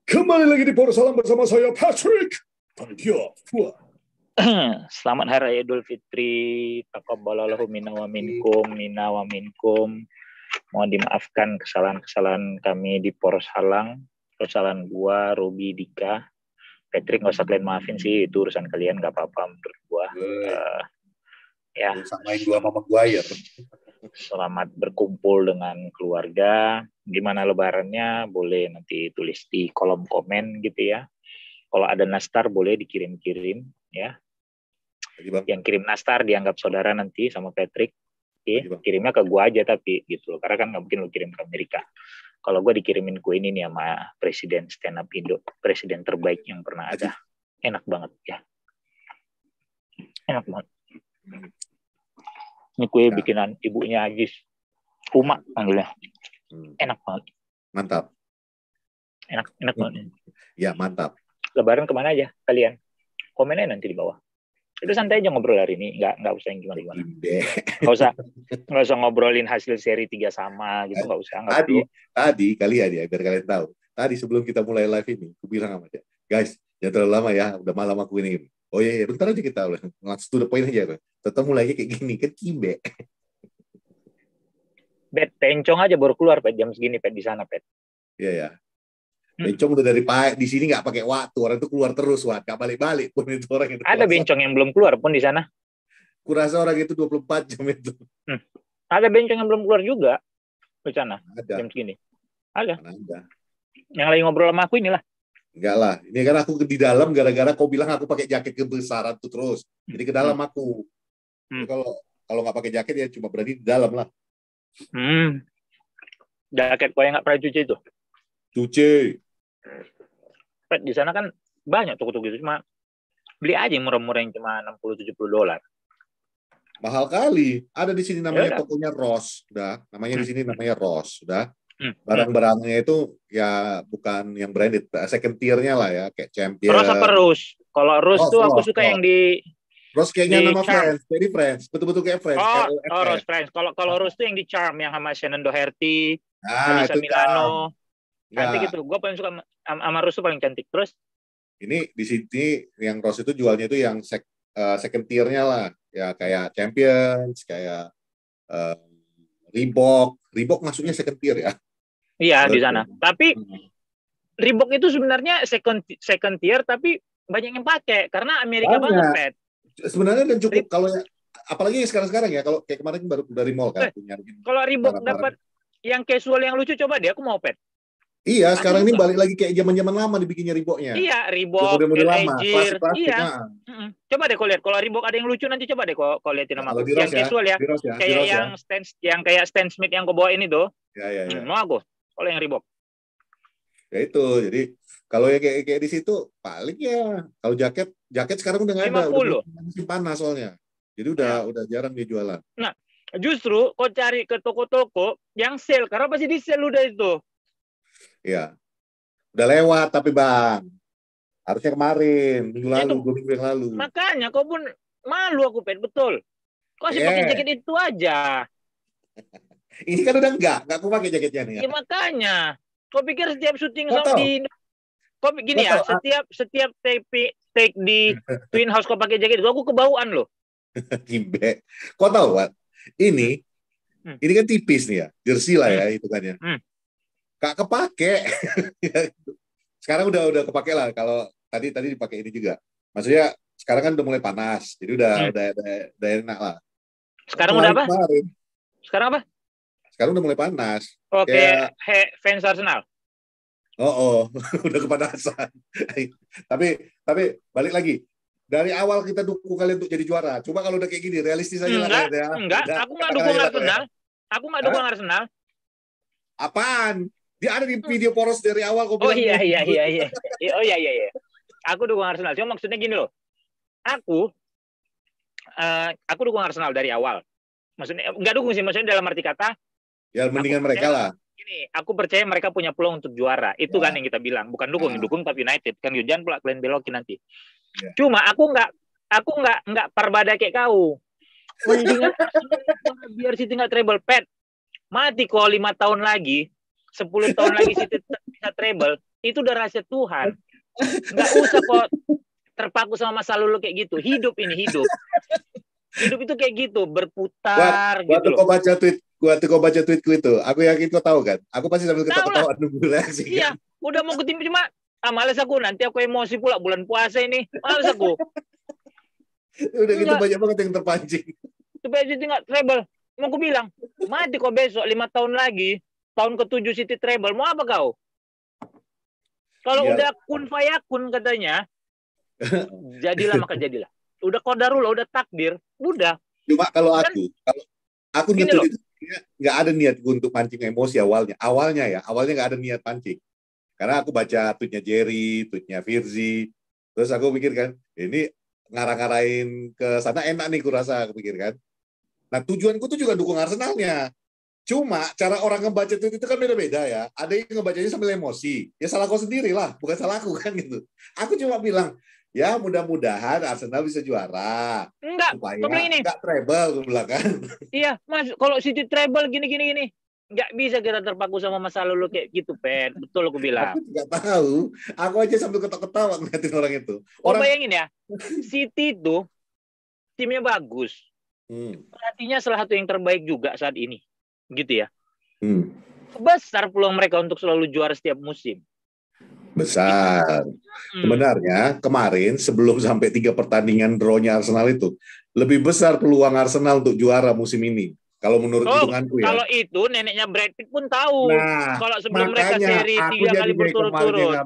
Kembali lagi di Salam bersama saya Patrick. Selamat Hari Raya Idul Fitri. Taqabbalallahu minna wa minkum. Mohon dimaafkan kesalahan-kesalahan kami di Salam. Kesalahan gua, Robi, Dika. Patrick nggak usah kalian maafin sih, itu urusan kalian, nggak apa-apa menurut gua. Ya. Samain gua sama Maguire. Selamat berkumpul dengan keluarga. Gimana lebarannya? Boleh nanti tulis di kolom komen gitu ya. Kalau ada nastar boleh dikirim-kirim ya. Yang kirim nastar dianggap saudara nanti sama Patrick. Oke, kirimnya ke gua aja tapi gitu loh. Karena kan nggak mungkin lo kirim ke Amerika. Kalau gua dikirimin kue ini nih sama Presiden Stand Up Indo, presiden terbaik yang pernah ada. Enak banget ya. Enak banget. Ini kue bikinan ibunya Ajis. Uma panggilnya. Enak banget. Mantap. Enak banget. Ya, mantap. Lebaran kemana aja kalian? Komennya nanti di bawah. Itu santai aja ngobrol hari ini, nggak usah yang gimana. Nggak usah ngobrolin hasil seri 3 sama gitu, nggak usah. Tadi kalian ya, biar kalian tahu. Tadi sebelum kita mulai live ini, aku bilang sama dia, guys, jangan terlalu lama ya, udah malam aku ini. Oh iya, bentar aja kita langsung to the point aja. Tetap mulai kayak gini, kan kimbe. Bet, pencong aja baru keluar, Pet, jam segini, Pet, di sana, Pet. Iya ya. Bencong udah dari di sini nggak pakai waktu, orang itu keluar terus, nggak balik-balik pun itu orang itu. Ada bencong yang belum keluar pun di sana. Kurasa orang itu 24 jam itu. Ada bencong yang belum keluar juga di sana. Ada. Jam segini. Ada. Ada. Yang lagi ngobrol sama aku inilah. Enggak lah, ini kan aku di dalam gara-gara kau bilang aku pakai jaket kebesaran tuh terus. Jadi ke dalam aku. Kalau nggak pakai jaket ya cuma berani di dalam lah. Jaket kau yang nggak pernah cuci itu? Cuci. Pet, di sana kan banyak toko-toko gitu, cuma beli aja yang murah-murah yang cuma $60-70. Mahal kali. Ada di sini namanya tokonya Ross, udah. Namanya di sini namanya Ross, udah. Barang-barangnya itu ya bukan yang branded, second tier-nya lah ya, kayak Champion. Ross apa Rose? Kalau Rose tuh aku suka yang di Ross kayaknya nama Charm. Friends, jadi Friends, betul-betul kayak Friends. Oh, Rose Friends. Kalau Rose tuh yang di Charm, yang sama Shennon Doherty, Alyssa Milano. Cantik itu. Gue paling suka sama Rose tuh paling cantik. Terus? Ini di sini yang Rose itu jualnya itu yang second tier-nya lah, ya kayak Champions, kayak Reebok masuknya second tier ya. Iya, di sana. Tapi Reebok itu sebenarnya second tier, tapi banyak yang pakai karena Amerika banget, Pet. Sebenarnya dan cukup kalau ya, apalagi sekarang ya, kalau kayak kemarin baru dari mall kan. Kalau Reebok dapat yang casual yang lucu, coba deh, aku mau, Pet. Iya, sekarang ini balik lagi kayak zaman-zaman lama dibikinnya Reeboknya. Iya, Reebok, model lama, klasik-klasik. Iya. Coba deh kau lihat, kalau Reebok ada yang lucu nanti coba deh kau lihatin sama aku. Yang casual ya, kayak yang kayak Stan Smith yang kau bawa ini tuh. Ya. Mau aku, kalau yang Reebok. Ya itu, jadi kalau ya kayak di situ paling ya kalau jaket sekarang udah nggak ada, udah musim panas soalnya. Jadi udah jarang dia jualan. Nah, justru kau cari ke toko-toko yang sale, karena pasti di sale udah itu. Iya. Udah lewat tapi Bang. Harusnya kemarin, minggu lalu, 2 minggu yang lalu. Makanya kau pun malu aku, Pet, betul. Kau sih pakai jaket itu aja. Ini kan udah enggak aku pakai jaketnya nih. Ya makanya. Kau pikir setiap syuting di kau gini ya, setiap take di Twin House kau pakai jaket itu aku kebauan loh. Kimbe. Kau tahu, Wat? Ini kan tipis nih ya, jersey lah ya itu kan ya. Gak kepake. Sekarang udah kepake lah. Kalau tadi dipakai ini juga. Maksudnya sekarang kan udah mulai panas, jadi udah enak lah. Sekarang udah apa? Sekarang apa? Sekarang udah mulai panas. Oke, fans Arsenal. Udah kepanasan. tapi balik lagi. Dari awal kita dukung kalian untuk jadi juara. Coba kalau udah kayak gini, realistis aja lah. Enggak. Aku nggak dukung Arsenal. Aku nggak dukung Arsenal. Apaan? Dia ada di video Poros dari awal. Oh iya. Oh iya. Aku dukung Arsenal. Cuma maksudnya gini loh. Aku dukung Arsenal dari awal. Maksudnya nggak dukung sih. Maksudnya dalam arti kata. Ya mendingan mereka lah. Gini, aku percaya mereka punya peluang untuk juara. Itu kan yang kita bilang. Bukan dukung tapi United. Kan jangan pula kalian belokin nanti. Cuma aku nggak perbada kayak kau. Mendingan biar City nggak treble, Pet. Mati kok 5 tahun lagi. 10 tahun lagi City bisa treble, Itu udah rahasia Tuhan. Nggak usah kok terpaku sama masa lalu kayak gitu. Hidup ini hidup. Hidup itu kayak gitu, berputar gitu loh. Waktu kau baca tweetku itu, aku yakin kau tahu kan? Aku pasti sambil ketawa-ketawa nunggu reaksi. Iya, kan? Udah mau ketim cuma males aku, nanti aku emosi pula bulan puasa ini. Males aku. Udah gitu banyak banget yang terpancing. Supaya City nggak treble. Mau aku bilang, mati kok besok 5 tahun lagi, tahun ke-7 City treble. Mau apa kau? Kalau udah kun fayakun katanya, jadilah maka jadilah. Udah qadarullah, udah takdir, udah. Cuma kalau aku ngetweet itu nggak ada niat untuk pancing emosi awalnya nggak ada niat pancing, karena aku baca tweetnya Jerry, tweetnya Firzi, terus aku pikir kan ini ngarah-ngarahin ke sana enak nih, kurasa aku pikir kan. Nah tujuanku tuh juga dukung Arsenalnya, cuma cara orang ngebaca tweet itu kan beda-beda ya, ada yang ngebacanya sambil emosi, ya salah kau sendiri lah, bukan salah aku kan gitu. Aku cuma bilang ya mudah-mudahan Arsenal bisa juara. Enggak, supaya enggak treble, gue bilang kan. Iya, Mas, kalau City treble gini. Nggak bisa kita terpaku sama masa lalu kayak gitu, Pet. Betul aku bilang. Aku nggak tahu. Aku aja sambil ketawa-ketawa ngeliatin orang itu. Bayangin ya, City itu timnya bagus. Pelatihnya salah satu yang terbaik juga saat ini. Gitu ya. Besar peluang mereka untuk selalu juara setiap musim. Besar. Sebenarnya kemarin sebelum sampai 3 pertandingan draw-nya Arsenal itu, lebih besar peluang Arsenal untuk juara musim ini. Kalau menurut hitunganku ya. Kalau itu neneknya Brad Pitt pun tahu. Nah, kalau sebelum mereka seri 3 kali berturut-turut.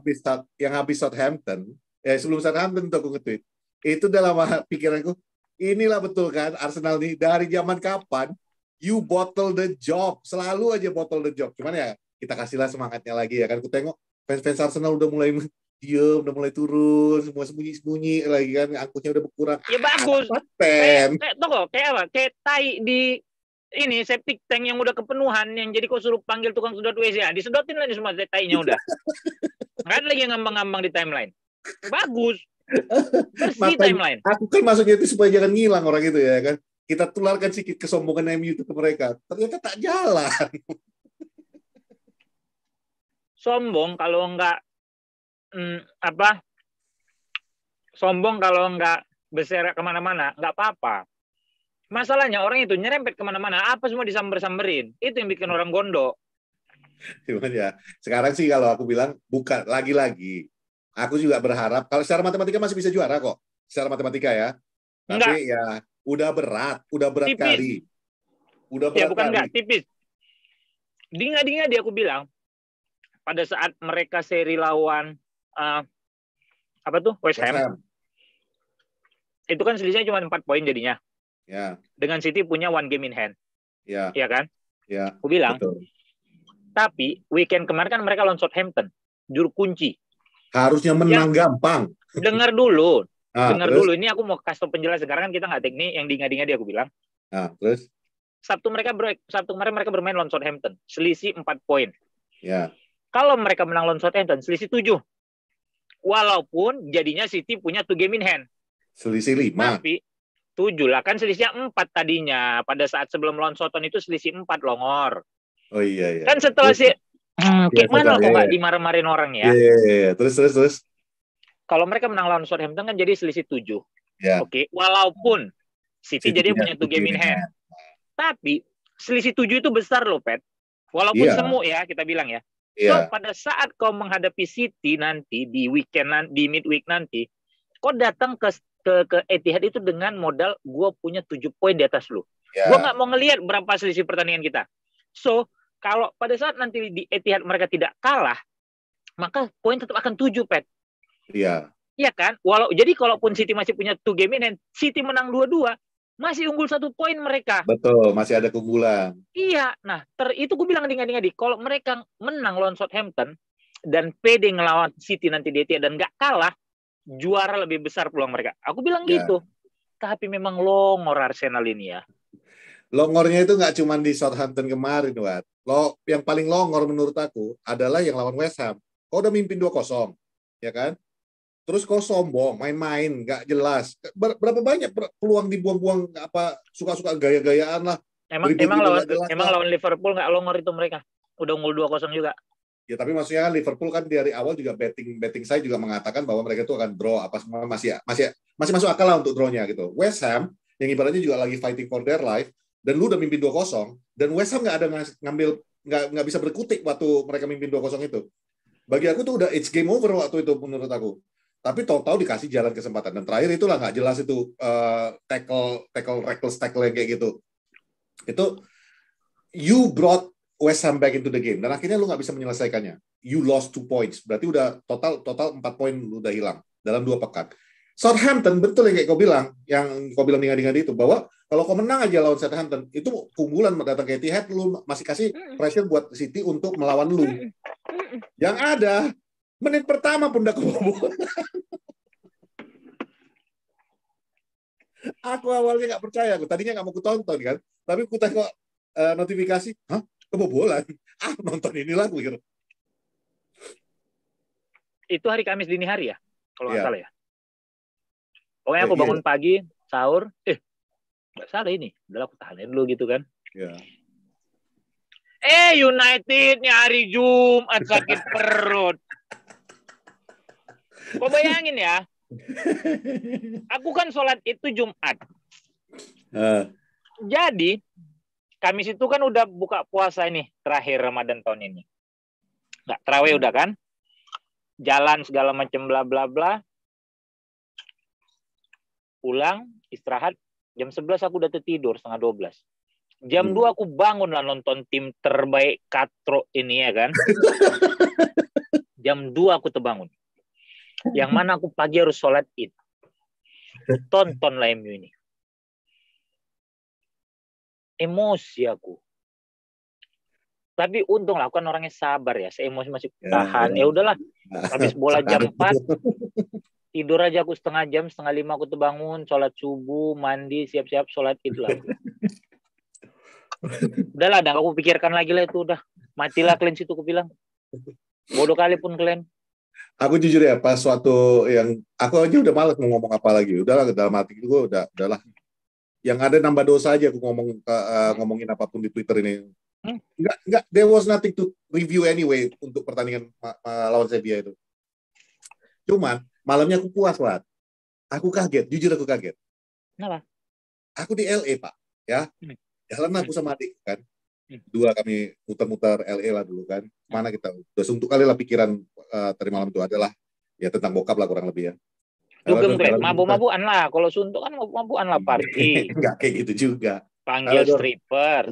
Yang habis Southampton, sebelum Southampton tuh aku nge-tweet. Itu dalam pikiranku, inilah betul kan Arsenal nih, dari zaman kapan you bottle the job. Selalu aja bottle the job. Cuman ya kita kasihlah semangatnya lagi ya kan. Aku tengok fans Arsenal udah mulai diem, udah mulai turun, semua sembunyi-sembunyi lagi kan, angkutnya udah berkurang. Ya bagus. Kayak apa? Kayak tai di ini septic tank yang udah kepenuhan, yang jadi kau suruh panggil tukang sedot WC, disedotin lagi semua tai-nya udah. Nggak ada lagi yang ngambang-ngambang di timeline. Bagus. Bersih timeline. Aku kan maksudnya itu supaya jangan ngilang orang itu ya kan. Kita tularkan sedikit kesombongan MU itu ke mereka. Ternyata tak jalan. Sombong kalau enggak sombong kalau enggak berserak kemana-mana, enggak apa-apa. Masalahnya orang itu nyerempet kemana-mana, apa semua disamber-samberin. Itu yang bikin orang gondok. Cuman ya, sekarang sih kalau aku bilang, bukan, lagi-lagi. Aku juga berharap, kalau secara matematika masih bisa juara kok. Secara matematika ya. Tapi ya, udah berat tipis. Kali. Udah berat ya, bukan kali. Enggak, tipis. Dinga-dinga dia aku bilang, pada saat mereka seri lawan West Ham. Itu kan selisihnya cuma 4 poin jadinya. Ya. Dengan City punya 1 game in hand. Ya. Iya kan? Ya. Aku bilang. Betul. Tapi weekend kemarin kan mereka lawan Southampton, juru kunci. Harusnya menang gampang. Dengar dulu. Terus? Dulu. Ini aku mau kasih penjelasan. Sekarang kan kita nggak teknik yang dinga-dinga dia aku bilang. Terus? Sabtu kemarin mereka bermain lawan Southampton, selisih 4 poin. Ya. Kalau mereka menang lawan Southampton, selisih 7. Walaupun jadinya City punya 2 game in hand. Selisih 5. Tapi 7 lah, kan selisihnya 4 tadinya. Pada saat sebelum lawan Southampton itu selisih 4 longor. Oh iya. Kan setelah kayak mana kok nggak dimarah-marahin orang ya? Iya. Terus. Kalau mereka menang lawan Southampton kan jadi selisih 7. Ya. Oke. Walaupun City jadi punya 2 game in hand. Tapi selisih 7 itu besar loh, Pet. Walaupun semu ya, kita bilang ya. So, pada saat kau menghadapi City nanti di midweek nanti, kau datang ke Etihad itu dengan modal gue punya 7 poin di atas lu. Gue nggak mau ngelihat berapa selisih pertandingan kita. So, kalau pada saat nanti di Etihad mereka tidak kalah, maka poin tetap akan 7, Pet. Iya. Iya kan? Jadi kalaupun City masih punya 2 game in hand, City menang 2-2, masih unggul 1 poin mereka. Betul, masih ada keunggulan. Iya, nah itu gue bilang ngadi-ngadi, kalau mereka menang lawan Southampton dan pede ngelawan City nanti di Etihad dan nggak kalah, juara lebih besar peluang mereka. Aku bilang gitu. Tapi memang longor Arsenal ini ya. Longornya itu nggak cuma di Southampton kemarin, Wat. Yang paling longor menurut aku adalah yang lawan West Ham. Kau udah mimpin 2-0, ya kan? Terus kau sombong, main-main, nggak jelas. Berapa banyak peluang dibuang-buang, suka-suka gaya-gayaan lah. Emang lawan Liverpool nggak longor itu mereka. Udah unggul 2-0 juga. Ya tapi maksudnya Liverpool kan dari awal juga betting saya juga mengatakan bahwa mereka itu akan draw apa semua masih masuk akal lah untuk draw-nya gitu. West Ham yang ibaratnya juga lagi fighting for their life dan lu udah mimpin 2-0 dan West Ham nggak ada ngambil nggak bisa berkutik waktu mereka mimpin 2-0 itu. Bagi aku tuh udah it's game over waktu itu menurut aku. Tapi tahu-tahu dikasih jalan kesempatan dan terakhir itulah nggak jelas itu reckless tackle yang kayak gitu. Itu you brought West Ham back into the game dan akhirnya lu nggak bisa menyelesaikannya. You lost 2 points. Berarti udah total 4 poin udah hilang dalam 2 pekan. Southampton betul yang kayak kau bilang ngadi-ngadi itu bahwa kalau kau menang aja lawan Southampton itu keunggulan datang ke Etihad lu masih kasih pressure buat City untuk melawan lu. Yang ada menit pertama pun udah kebobolan. Aku awalnya nggak percaya, aku tadinya nggak mau kutonton kan, tapi ku tengok notifikasi, hah kebobolan, nonton inilah gue gitu. Itu hari Kamis dini hari ya, kalau nggak Yeah. salah ya. Pokoknya aku bangun pagi, sahur, nggak salah ini, udah aku tahanin dulu gitu kan. Yeah. Unitednya hari Jumat sakit perut. Kau bayangin ya, aku kan sholat itu Jumat. Jadi Kamis itu kan udah buka puasa ini terakhir Ramadan tahun ini. Nggak terawih udah kan? Jalan segala macam bla bla bla. Pulang istirahat jam 11 aku udah tertidur setengah 12. Jam 2 aku bangun lah nonton tim terbaik Katro ini ya kan. Jam 2 aku terbangun. Yang mana aku pagi harus sholat Id. Tonton lah MU ini. Emosi aku. Tapi untung lah aku kan orangnya sabar ya. Saya emosi masih tahan. Ya udahlah. Habis bola jam 4. Tidur aja aku setengah jam. Setengah 5 aku terbangun. Sholat subuh. Mandi. Siap-siap sholat Id lah. Udahlah. Dah aku pikirkan lagi lah itu. Udah. Matilah kalian situ aku bilang. Bodoh kali pun kalian. Aku jujur ya, pas suatu yang aku aja udah malas mau ngomong apa lagi. Udahlah dalam hati gue udahlah. Yang ada nambah dosa aja aku ngomongin apapun di Twitter ini. Enggak, there was nothing to review anyway untuk pertandingan lawan Sevilla itu. Cuman malamnya aku puas, Pak. Aku kaget, jujur aku kaget. Kenapa? Aku di LA, Pak, ya. Jalan aku sama adik kan. Dua kami muter-muter LA lah dulu kan. Mana kita udah suntuk kali lah pikiran tadi malam itu adalah ya tentang bokap lah kurang lebih ya. Dugem kalian, mabuk-mabukan lah. Kalau suntuk kan mabuk-mabukan lah party. Enggak kayak gitu juga. Panggil stripper.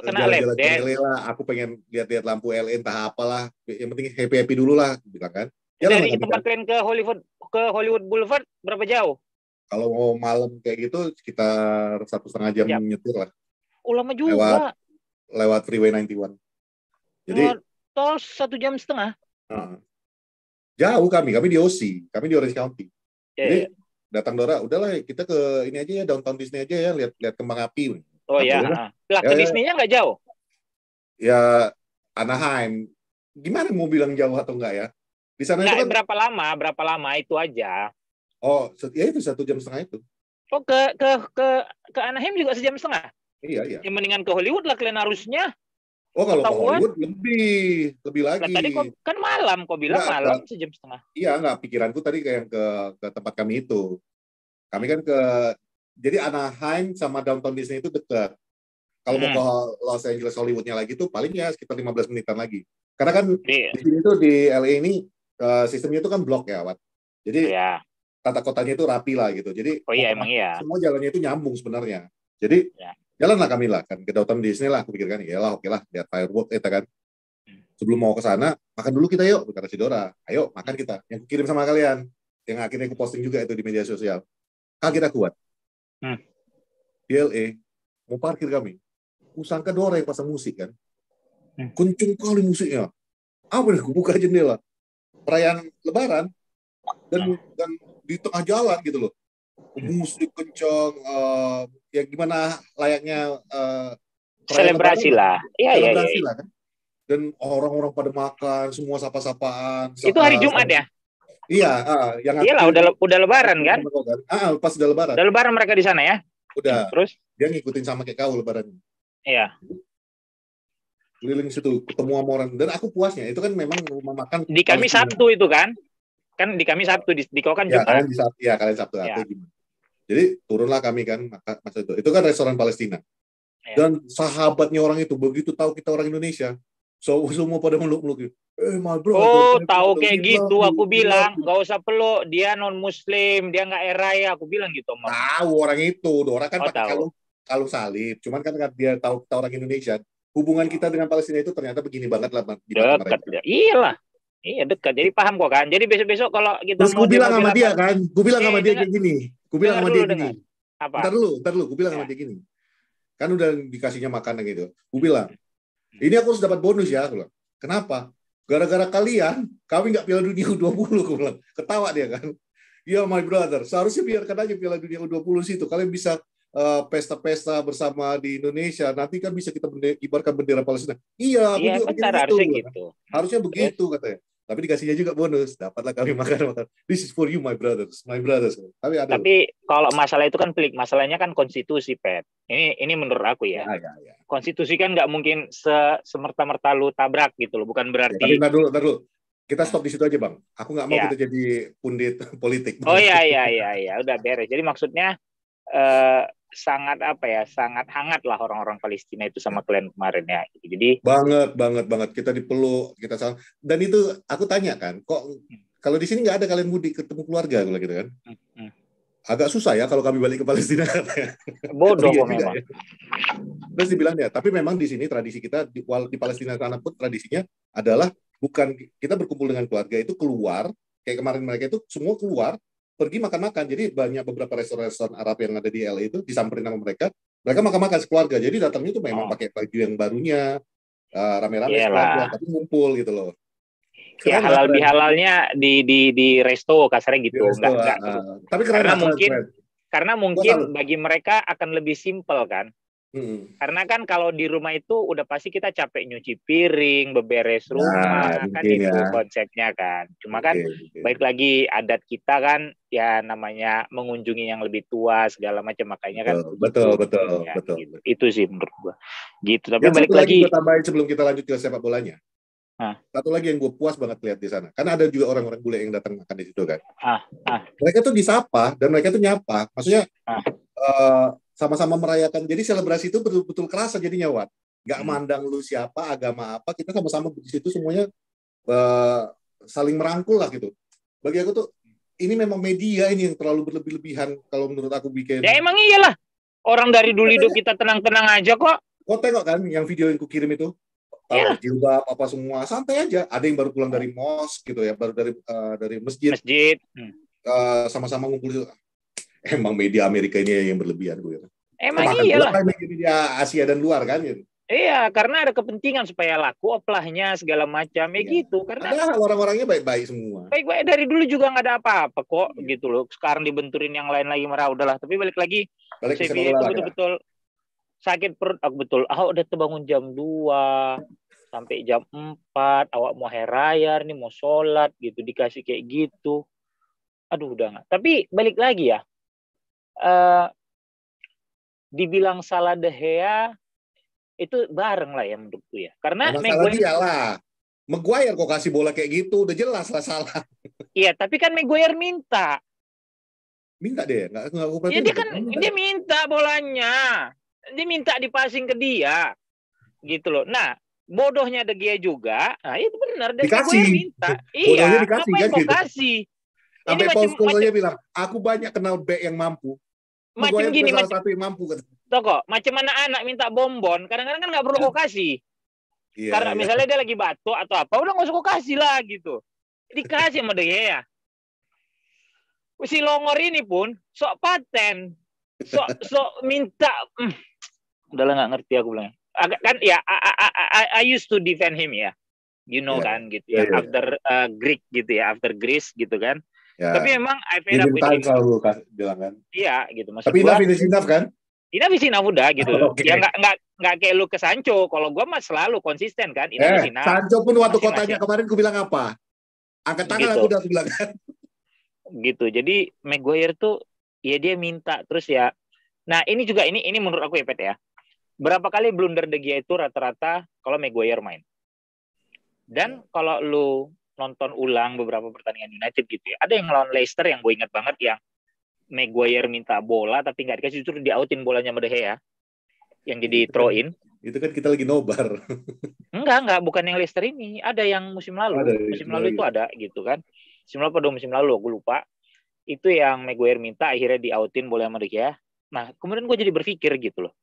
Kena lab dance. Aku pengen lihat-lihat lampu LA entah apalah. Yang penting happy-happy dulu lah, bilang kan. Dari tempat kalian ke Hollywood Boulevard berapa jauh? Kalau mau malam kayak gitu sekitar 1,5 jam nyetir lah. Lama juga. Lewat Freeway 91. Jadi tol 1,5 jam. Jauh kami di OC, kami di Orange County. Jadi datang Dora, udahlah kita ke ini aja ya, downtown Disney aja ya, lihat kembang api. Oh iya. Lah ke Disney-nya nggak jauh? Ya Anaheim. Gimana mau bilang jauh atau enggak ya? Di sana itu kan berapa lama itu aja. Oh, ya itu 1,5 jam itu. Oh ke Anaheim juga 1,5 jam? Iya. Yang mendingan ke Hollywood lah kalian harusnya. Oh, kalau ke Hollywood lebih lagi. Nah, tadi kan malam, kau bilang malam 1,5 jam. Iya, enggak, pikiranku tadi kayak ke tempat kami itu. Kami kan jadi Anaheim sama downtown Disney itu dekat. Kalau mau ke Los Angeles Hollywoodnya lagi tuh paling ya sekitar 15 menitan lagi. Karena kan di sini tuh di LA ini sistemnya itu kan blok ya, Wat. Jadi tata kotanya itu rapi lah gitu. Jadi emang iya. Semua jalannya itu nyambung sebenarnya. Jadi jalanlah kami lah kan ke downtown Disney lah. Aku pikirkan ya lah, oke lah, lihat firework kan. Sebelum mau ke sana, makan dulu kita yuk, kata si Dora. Ayo makan kita. Yang kirim sama kalian, yang akhirnya aku posting juga itu di media sosial. Kaget aku, Wat. Di LA mau parkir kami. Kusangka Dora yang pasang musik kan. Kenceng kali musiknya. Apa nih? Aku buka jendela. Perayaan Lebaran dan di tengah jalan gitu loh. Musik kencang, ya gimana layaknya selebrasi lah. Iya. Lah kan. Dan orang-orang pada makan, semua sapa-sapaan. Itu hari Jumat ya? Iya, iyalah udah Lebaran kan? Pas udah Lebaran. Udah Lebaran mereka di sana ya? Udah. Terus? Dia ngikutin sama kayak kau Lebaran. Iya. keliling situ, ketemu sama orang. Dan aku puasnya, itu kan memang rumah makan Di Kamis Sabtu itu kan? Kan di Kamis Sabtu, di kau kan ya, Jumat. Kalian Sabtu. Ya. Gimana? Jadi turunlah kami kan, masa itu. Itu kan restoran Palestina. Ya. Dan sahabatnya orang itu, begitu tahu kita orang Indonesia, semua pada meluk-meluk. My brother. Oh, tahu kayak gitu. Aku bilang, nggak usah peluk. Dia non-Muslim, dia nggak eraya. Aku bilang gitu. Tahu orang itu. Orang kan pakai kalung salib. Cuman kan dia tahu kita orang Indonesia. Hubungan kita dengan Palestina itu ternyata begini banget lah di mata mereka. Iyalah. Iya dekat. Jadi paham kok kan. Jadi besok-besok kalau kita terus mau gue bilang sama dia kan, gue bilang sama dia kayak gini. Gue bilang sama dia gini. Apa? Ntar dulu. Gue bilang sama dia gini. Kan udah dikasihnya makanan gitu. Gue bilang, ini aku harus dapat bonus ya. Aku bilang, kenapa? Gara-gara kalian, kami nggak Piala Dunia U20. Gue bilang, ketawa dia kan. Ya my brother, seharusnya biarkan aja Piala Dunia U20 situ. Kalian bisa pesta-pesta bersama di Indonesia. Nanti kan bisa kita ibarkan bendera Palestina. Iya, aku juga benar, harusnya gitu. Harusnya begitu katanya. Tapi dikasihnya juga bonus. Dapatlah kami makan. This is for you, my brothers. Tapi kalau masalah itu kan pelik. Masalahnya kan konstitusi, Pet. Ini menurut aku ya. Ya. Konstitusi kan nggak mungkin semerta-merta lu tabrak gitu loh. Bukan berarti. Ya, tapi ntar dulu. Kita stop di situ aja, Bang. Aku nggak mau kita jadi pundit politik. Oh iya. Udah beres. Jadi maksudnya sangat hangat lah orang-orang Palestina itu sama kalian kemarin ya. Jadi banget kita dipeluk, kita salam. Dan itu aku tanya kan, kok kalau di sini nggak ada kalian mudik ketemu keluarga kalau gitu kan? Agak susah ya kalau kami balik ke Palestina. Bodoh kok memang. Ya. Terus dibilang ya, tapi memang di sini tradisi kita di Palestina sana pun tradisinya adalah bukan kita berkumpul dengan keluarga itu keluar, kayak kemarin mereka itu semua keluar pergi makan-makan. Jadi banyak beberapa restoran Arab yang ada di LA itu disamperin sama mereka makan-makan sekeluarga. Jadi datangnya itu memang pakai baju yang barunya, rame-rame sekeluarga, tapi ngumpul gitu loh. Ya halal bihalalnya di resto kasarnya gitu. Enggak. Tapi karena mungkin bagi mereka akan lebih simpel kan. Karena kan kalau di rumah itu udah pasti kita capek nyuci piring, beberes rumah, kan itu konsepnya kan. Cuma kan baik lagi adat kita kan ya namanya mengunjungi yang lebih tua segala macam, makanya kan betul. Gitu. Itu sih menurut gua. Gitu. Tapi ya, balik lagi gua tambahin sebelum kita lanjut ke sepak bolanya. Satu lagi yang gue puas banget lihat di sana. Karena ada juga orang-orang bule yang datang makan di situ kan. Mereka tuh disapa dan mereka tuh nyapa. Maksudnya sama-sama merayakan. Jadi selebrasi itu betul-betul kerasa jadinya, Wat. Nggak mandang lu siapa, agama apa, kita sama-sama di situ semuanya saling merangkul lah gitu. Bagi aku tuh ini memang media ini yang terlalu berlebih-lebihan kalau menurut aku bikin. Ya emang iyalah. Orang dari dulu hidup kita tenang-tenang aja kok. Kau tengok kan yang video yang kukirim itu? Jilbab apa semua santai aja. Ada yang baru pulang dari mosque gitu ya, baru dari masjid. Sama-sama ngumpul. Emang media Amerika ini yang berlebihan gue. Emang iyalah. Media Asia dan luar kan gitu. Iya, karena ada kepentingan supaya laku oplahnya segala macam gitu. Karena ada orang-orangnya baik-baik semua. Baik-baik dari dulu juga nggak ada apa-apa kok gitu loh. Sekarang dibenturin yang lain lagi marah udahlah. Tapi balik lagi CV itu betul-betul sakit perut. Aku betul. Udah terbangun jam 2 sampai jam 4. Awak mau hari raya nih, mau sholat gitu, dikasih kayak gitu. Aduh udah nggak. Tapi balik lagi ya. Dibilang salah De Gea itu bareng lah ya menurutku ya. Karena Maguire kok kasih bola kayak gitu, udah jelas lah salah. Iya, tapi kan Maguire minta deh, ya dia minta bolanya, dia minta dipasing ke dia, gitu loh. Nah, bodohnya De Gea juga, nah itu benar, De Gea minta, iya, apa yang mau kasih? Sampai Paul Scholes bilang, aku banyak kenal back yang mampu. Macam gini, salah satu yang mampu. Toko, macam anak-anak minta bonbon, kadang-kadang kan nggak perlu kau kasih. Karena misalnya dia lagi batuk atau apa, udah nggak usah kau kasih lah gitu. Dikasih sama De Gea. Si Longor ini pun sok paten, sok minta. Udahlah nggak ngerti aku bilang. Kan ya, I used to defend him ya, kan gitu ya. After Greek gitu ya, after Greece gitu kan. Tapi memang I fed up with him. Selalu bilang kan. Iya gitu. Maksud tapi enough kan? Enough is enough udah gitu. Ya nggak kayak lu ke Sancho. Kalau gue mah selalu konsisten kan. Sancho pun waktu kotanya kemarin gue bilang apa? Angkat tangan aku udah bilang kan. Gitu. Jadi Maguire tuh ya dia minta terus ya. Nah ini juga ini menurut aku ya Pet ya. berapa kali blunder De Gea itu rata-rata kalau Maguire main. Dan kalau lu nonton ulang beberapa pertandingan United gitu ya, ada yang lawan Leicester yang gue ingat banget yang Maguire minta bola tapi nggak dikasih, justru di-outin bolanya sama De Gea yang jadi throw in. Itu kan kita lagi nobar. Enggak, bukan yang Leicester ini. Ada yang musim lalu. Musim lalu itu ada gitu kan. Musim lalu pada musim lalu, gue lupa. Itu yang Maguire minta, akhirnya di-outin bola sama De Gea. Nah, kemudian gue jadi berpikir gitu loh.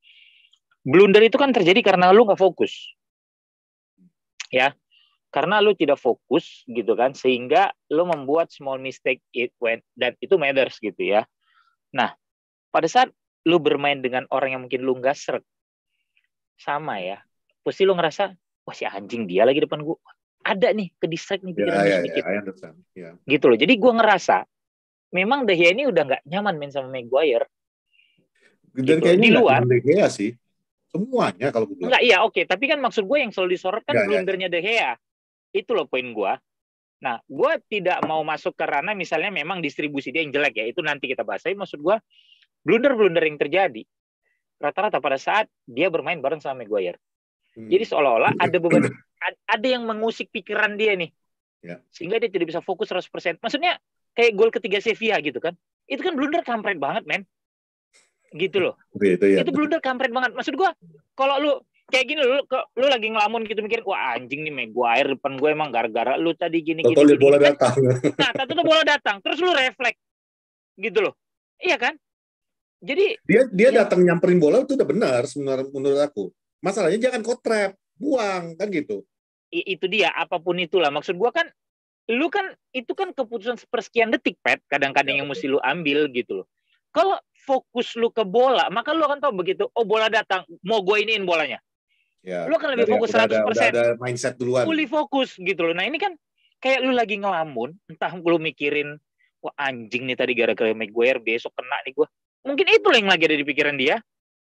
Blunder itu kan terjadi karena lu nggak fokus. Ya, karena lu tidak fokus gitu kan, sehingga lu membuat small mistake that itu matters gitu ya. Nah, pada saat lu bermain dengan orang yang mungkin lu nggak seret, sama ya, pasti lu ngerasa, wah si anjing dia lagi depan gua, ada nih ke distract nih pikiran gue sedikit. Gitu loh. Jadi gua ngerasa memang De Gea ini udah nggak nyaman main sama Maguire. Dan gitu. kayaknya Di luar De Gea sih, semuanya kalau gue bilang. Enggak, iya oke. Tapi kan maksud gue yang selalu disorot kan blundernya De Gea. Itu loh poin gue. Nah, gue tidak mau masuk karena misalnya memang distribusi dia yang jelek ya. Itu nanti kita bahas. Tapi maksud gue, blunder-blunder yang terjadi rata-rata pada saat dia bermain bareng sama Maguire. Jadi seolah-olah ada yang mengusik pikiran dia nih. Ya. Sehingga dia tidak bisa fokus 100%. Maksudnya kayak gol ketiga Sevilla gitu kan. Itu kan blunder kampret banget, men. Gitu loh. Itu blunder kampret banget. Maksud gue, kalau lu kayak gini, lu lagi ngelamun gitu mikirin, wah anjing nih Maguire depan gue emang gara-gara lu tadi gini. Bola datang. Nah, tato bola datang, terus lu refleks, gitu loh. Iya kan? Jadi dia datang nyamperin bola itu udah benar sebenarnya menurut aku. Masalahnya jangan kotrap, buang kan gitu. Itu dia, apapun itulah. Maksud gue kan, lu kan itu kan keputusan sepersekian detik, Pet. Kadang-kadang yang mesti lu ambil gitu loh. Kalau fokus lu ke bola, maka lu akan tahu begitu, oh bola datang, mau gue iniin bolanya. Ya, lu akan lebih fokus 100%. Udah ada mindset duluan. Fully fokus gitu loh. Nah ini kan kayak lu lagi ngelamun, entah lu mikirin, wah anjing nih tadi gara-gara Maguire, besok kena nih gue. Mungkin itu yang lagi ada di pikiran dia.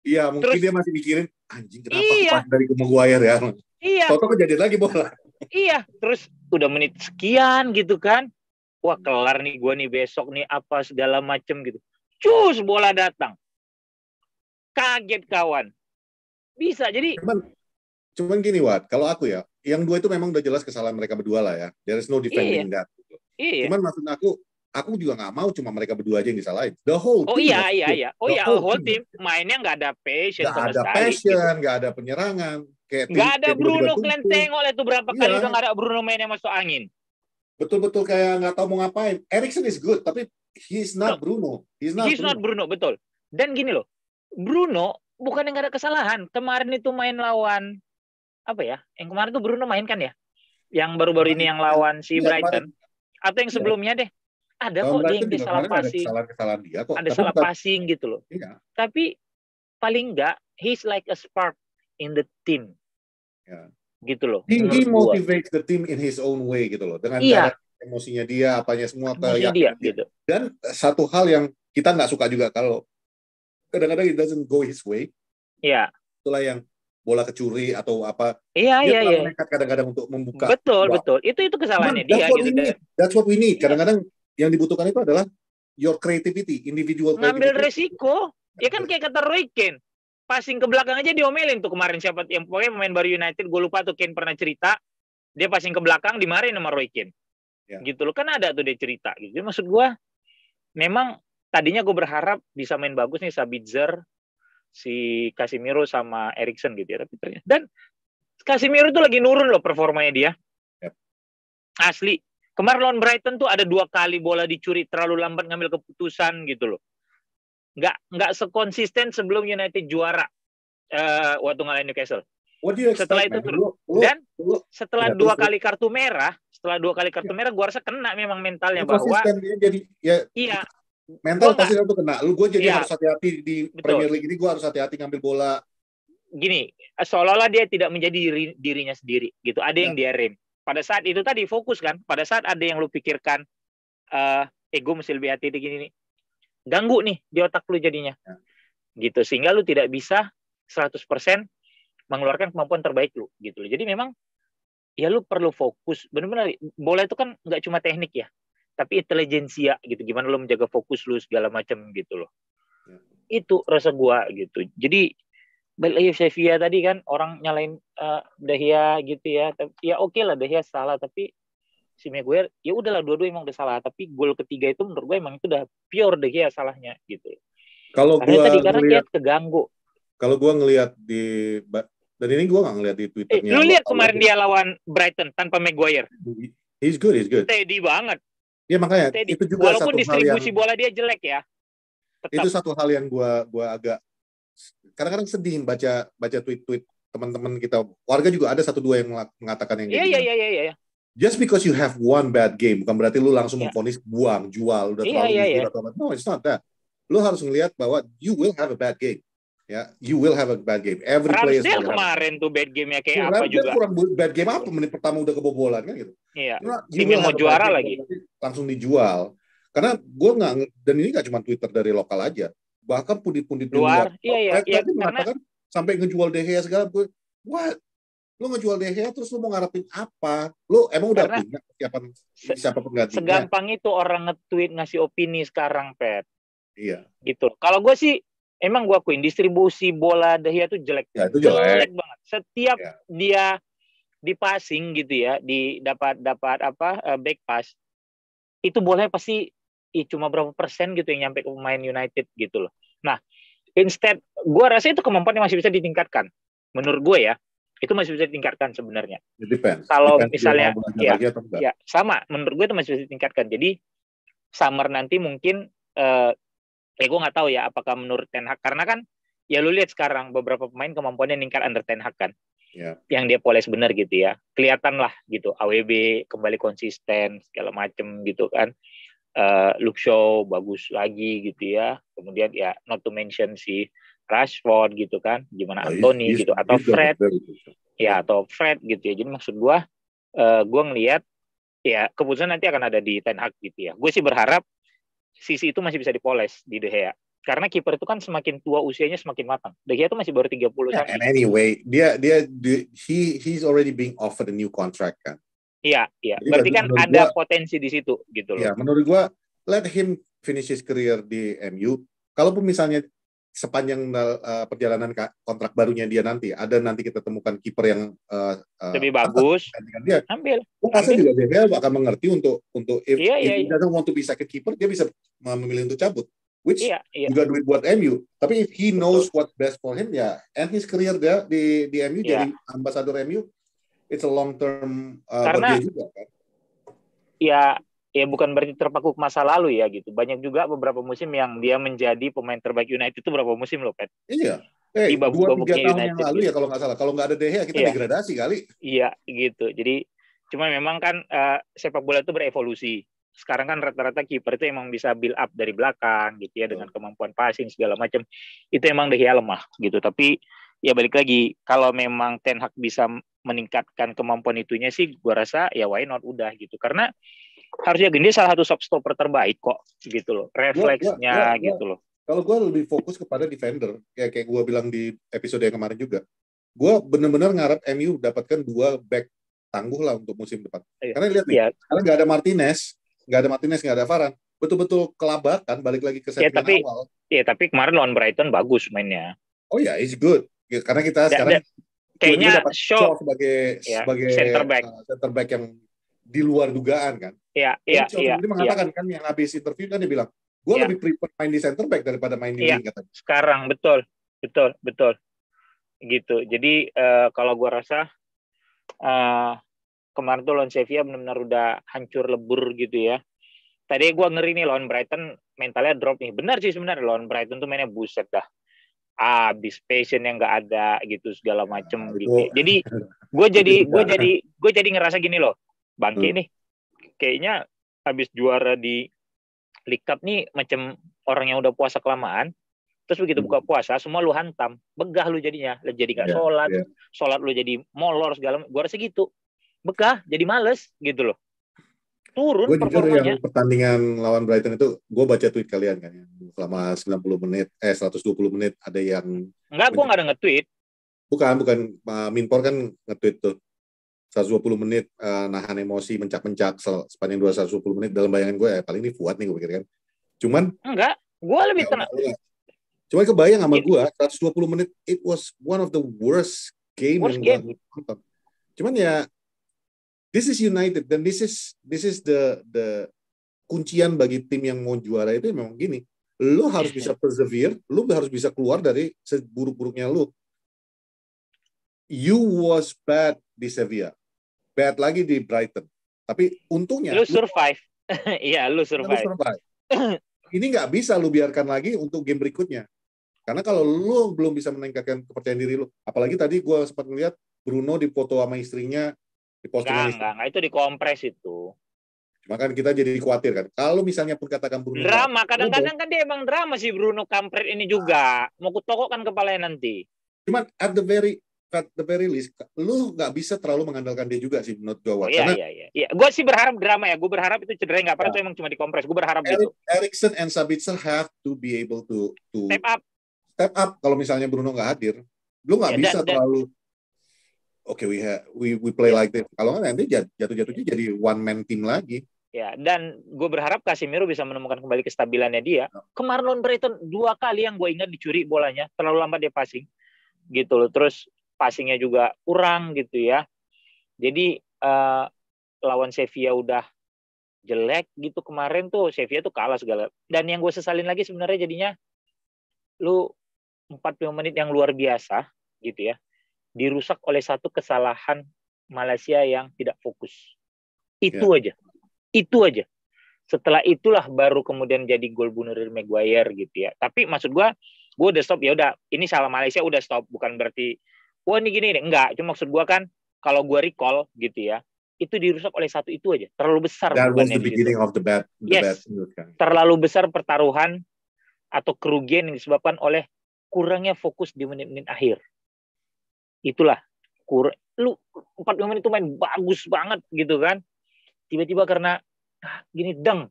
Iya, mungkin dia masih mikirin, anjing kenapa pas dari Maguire ya. Iya. Toto kejadian lagi bola. Iya, terus udah menit sekian gitu kan. Wah kelar nih gue nih besok nih apa segala macem gitu. Cus bola datang. Kaget kawan. Bisa jadi. Cuman gini Wat, kalau aku ya, yang dua itu memang udah jelas kesalahan mereka berdua lah ya. There is no defending that. Iya. Cuman maksud aku juga nggak mau cuma mereka berdua aja yang disalahin. The whole team. Iya. Oh iya, whole team. Mainnya nggak ada passion sama sekali. Nggak ada passion, nggak ada penyerangan. Nggak ada Bruno, kalian tengok itu berapa kali udah nggak ada Bruno mainnya masuk angin. Betul-betul kayak nggak tahu mau ngapain. Eriksen is good, tapi he's not Bruno. He's not Bruno, betul. Dan gini loh, Bruno bukan yang nggak ada kesalahan. Kemarin itu main lawan apa ya? Yang kemarin tuh Bruno main kan ya? Yang baru-baru ini yang lawan si Brighton. Atau yang sebelumnya deh. Ada kok dia salah passing. Kesalahan dia kok. Ada salah passing gitu loh. Iya. Tapi paling enggak, he's like a spark in the team. Ya. Gitu loh. He motivates the team in his own way gitu loh. Dengan cara emosinya dia, apanya semua dia gitu. Dan satu hal yang kita nggak suka juga kalau kadang-kadang it doesn't go his way. Iya. Itulah yang bola kecuri atau apa. Iya. Nekat kadang-kadang untuk membuka. Betul. Itu kesalahannya dia gitu. That's what we need. Kadang-kadang yang dibutuhkan itu adalah your creativity, individual creativity. Ngambil resiko. Ya kan kayak kata Roy Keane. Passing ke belakang aja diomelin tuh kemarin siapa yang pokoknya pemain baru United, gue lupa tuh Keane pernah cerita. Dia passing ke belakang dimarahin sama Roy Keane. Ya. Gitu loh, kan ada tuh dia cerita gitu. Jadi maksud gue memang tadinya gue berharap bisa main bagus nih Sabitzer, si Casemiro sama Eriksen gitu ya, tapi ternyata dan Casemiro tuh lagi nurun loh performanya dia. Yep. Asli. Kemarin lawan Brighton tuh ada 2 kali bola dicuri terlalu lambat ngambil keputusan gitu loh. Nggak sekonsisten sebelum United juara waktu ngalahin Newcastle. Setelah itu dan setelah 2 kali kartu merah, merah gue rasa kena memang mentalnya bahwa jadi iya. Mental pasti itu kena. Gue jadi harus hati-hati di Premier League ini. Gue harus hati-hati ngambil bola. Gini, seolah-olah dia tidak menjadi dirinya sendiri. Gitu. Ada yang dia rem. Pada saat itu tadi fokus kan. Pada saat ada yang lu pikirkan, gue mesti lebih hati-hati gini nih. Ganggu nih di otak lu jadinya. Gitu. Sehingga lu tidak bisa 100% mengeluarkan kemampuan terbaik lu. Gitu. Jadi memang ya lu perlu fokus. Benar-benar bola itu kan nggak cuma teknik ya. Tapi intelijensia gitu, gimana lo menjaga fokus lo segala macam gitu loh. Itu rasa gua gitu. Jadi balik lagi Sevilla tadi kan orang nyalain De Gea gitu ya. Ya oke lah De Gea salah, tapi si Maguire ya udahlah dua-dua emang udah salah, tapi gol ketiga itu menurut gue emang itu udah pure De Gea salahnya gitu. Kalau Karena tadi ngelihat, kayak keganggu. kalau gue ngelihat dan ini gue nggak ngelihat di Twitternya Lu lihat lokal kemarin aja. dia lawan Brighton tanpa Maguire. He's good. Steady banget. Ya makanya Steady. itu juga Walaupun satu hal yang distribusi bola dia jelek ya. Tetap. itu satu hal yang gua agak kadang-kadang sedih baca tweet-tweet teman-teman kita. Warga juga ada satu dua yang mengatakan yang kayak gini. Iya. Just because you have one bad game bukan berarti lu langsung memvonis buang, jual, udah terlalu jujur atau apa. No, it's not that. Lu harus ngelihat bahwa you will have a bad game. Ya, you will have a bad game. Every player kemarin tuh bad game-nya kayak apa juga. Kurang bad game apa, menit pertama udah kebobolan kan gitu. Iya. Timnya mau juara lagi. Langsung dijual. Karena gue nggak, dan ini nggak cuma Twitter dari lokal aja, bahkan pundit-pundit di luar. Iya, mengatakan sampai ngejual De Gea segala. Gue, what? Lu ngejual De Gea terus lu mau ngarepin apa? Lu emang udah punya siapa penggantinya? Segampang itu orang nge-tweet ngasih opini sekarang, Pet. Iya. Gitu. Kalau gue sih emang gue akuin distribusi bola De Gea tuh jelek. Ya, itu jelek banget. Setiap dia di passing gitu ya, di dapat back pass, itu bolanya pasti cuma berapa persen gitu yang nyampe ke pemain United gitu loh. Nah, instead gue rasa itu kemampuannya masih bisa ditingkatkan. Menurut gue ya, itu masih bisa ditingkatkan sebenarnya. Kalau misalnya ya sama, menurut gue itu masih bisa ditingkatkan. Jadi summer nanti mungkin gue nggak tahu ya apakah menurut Ten Hag, karena kan ya lu lihat sekarang beberapa pemain kemampuannya meningkat under Ten Hag kan. Yang dia poles bener gitu ya, kelihatan lah gitu. AWB kembali konsisten segala macem gitu kan. Luke Shaw bagus lagi gitu ya. Kemudian ya not to mention si Rashford gitu kan, gimana Anthony gitu atau Fred ya atau Fred gitu ya. Jadi maksud gue ngelihat ya keputusan nanti akan ada di Ten Hag gitu ya. Gue sih berharap sisi itu masih bisa dipoles di De Gea. Karena kiper itu kan semakin tua usianya semakin matang. De Gea itu masih baru 30 something. And anyway, he's already being offered a new contract kan. Iya. Berarti kan ada potensi di situ gitu loh. Ya, menurut gua let him finish his career di MU. Kalaupun misalnya sepanjang perjalanan kontrak barunya dia nanti kita temukan kiper yang lebih bagus, dia ambil. Rasa juga dia akan mengerti untuk if he doesn't want to be second keeper, dia bisa memilih untuk cabut. Which juga duit buat MU. Tapi if he knows what's best for him, ya, and his career dia di MU jadi ambasador MU, it's a long term karena dia juga kan. Ya bukan berarti terpaku ke masa lalu ya gitu. Banyak juga beberapa musim yang dia menjadi pemain terbaik United itu berapa musim loh, Pet? Iya. 2-3 tahun yang lalu gitu. Ya kalau nggak salah. Kalau nggak ada De Gea kita degradasi kali. Iya gitu. Jadi cuma memang kan sepak bola itu berevolusi. Sekarang kan rata-rata kiper itu emang bisa build up dari belakang gitu ya dengan kemampuan passing segala macam. Itu emang De Gea lemah gitu. Tapi ya balik lagi kalau memang Ten Hag bisa meningkatkan kemampuan itunya sih gua rasa ya why not udah gitu. Karena harusnya dia salah satu stopper terbaik kok gitu loh. Refleksnya gitu loh. Kalau gue lebih fokus kepada defender kayak gue bilang di episode yang kemarin juga. Gue benar-benar ngarep MU dapatkan 2 back tangguh lah untuk musim depan. Karena lihat nih, karena nggak ada Martinez, nggak ada Varane, betul-betul kelabakan balik lagi ke settingan awal. Iya, tapi kemarin lawan Brighton bagus mainnya. Oh ya, it's good. Karena kita sekarang kayaknya dapat Shaw sebagai center back yang di luar dugaan kan. Iya. Dia mengatakan kan yang habis interview kan dia bilang, gue lebih prefer main di center back daripada main di wing katanya. Sekarang betul. Gitu. Jadi kalau gue rasa kemarin tuh lawan Sevilla benar-benar udah hancur lebur gitu ya. Tadi gue ngeri nih lawan Brighton mentalnya drop nih. Benar sih sebenarnya lawan Brighton tuh mainnya buset dah. Abis passion yang nggak ada gitu segala macem gitu. Jadi gue jadi ngerasa gini loh, bangke nih. Kayaknya habis juara di League Cup nih macam orang yang udah puasa kelamaan. Terus begitu buka puasa semua lu hantam, begah lu jadinya, jadi nggak sholat lu jadi molor segala. Gue rasa gitu, begah jadi males gitu loh. Turun performanya. Yang pertandingan lawan Brighton itu, gue baca tweet kalian kan, selama 90 menit, 120 menit ada yang... Enggak, gue nggak ada nge-tweet. Bukan, Minpor kan nge-tweet tuh. 120 menit nahan emosi, mencak-mencak sepanjang 120 menit, dalam bayangan gue, paling ini Fuad nih gue pikir kan. Cuman... Enggak, gue lebih tenang. Cuma kebayang sama gue 120 menit it was one of the worst game yang gue nonton. Cuman ya this is United dan this is the kuncian bagi tim yang mau juara itu memang gini. Lu harus bisa persevere, lu harus bisa keluar dari seburuk-buruknya lu. You was bad di Sevilla. Bad lagi di Brighton. Tapi untungnya lu survive. Iya, lu survive. Ini nggak bisa lu biarkan lagi untuk game berikutnya. Karena kalau lu belum bisa meningkatkan kepercayaan diri lu, apalagi tadi gue sempat melihat Bruno dipoto sama istrinya di postingan enggak, itu dikompres itu. Cuma kan kita jadi khawatir kan. Kalau misalnya pun katakan Bruno drama, kadang-kadang kan dia emang drama sih Bruno kampret ini juga. Mau kutokokkan kepalanya nanti. Cuman at the very least, lu nggak bisa terlalu mengandalkan dia juga sih menurut gue. Iya. Gue sih berharap drama ya. Gue berharap itu cedera nggak pernah, itu emang cuma dikompres. Gue berharap gitu. Eriksen and Sabitzer have to be able to step up. Kalau misalnya Bruno nggak hadir, lu nggak bisa terlalu we play like this. Kalau nggak nanti jatuh-jatuhnya jadi one man team lagi. Ya, dan gue berharap Casemiro bisa menemukan kembali kestabilannya dia. Kemarin lawan Brighton 2 kali yang gue ingat dicuri bolanya, terlalu lambat dia passing, gitu loh. Terus passingnya juga kurang gitu ya. Jadi lawan Sevilla udah jelek gitu kemarin tuh, Sevilla tuh kalah segala. Dan yang gue sesalin lagi sebenarnya jadinya, lu 40 menit yang luar biasa gitu ya, dirusak oleh satu kesalahan Malaysia yang tidak fokus. Itu aja. Setelah itulah baru kemudian jadi gol bunuh diri Maguire gitu ya. Tapi maksud gue udah stop, ya udah, ini salah Malaysia, udah stop. Bukan berarti wah ini gini, enggak. Cuma maksud gue kan, kalau gue recall gitu ya, itu dirusak oleh satu itu aja. Terlalu besar. That was the beginning of the bad. Terlalu besar pertaruhan atau kerugian yang disebabkan oleh kurangnya fokus di menit-menit akhir. Itulah. Lu 40 menit itu main bagus banget gitu kan. Tiba-tiba karena gini deng.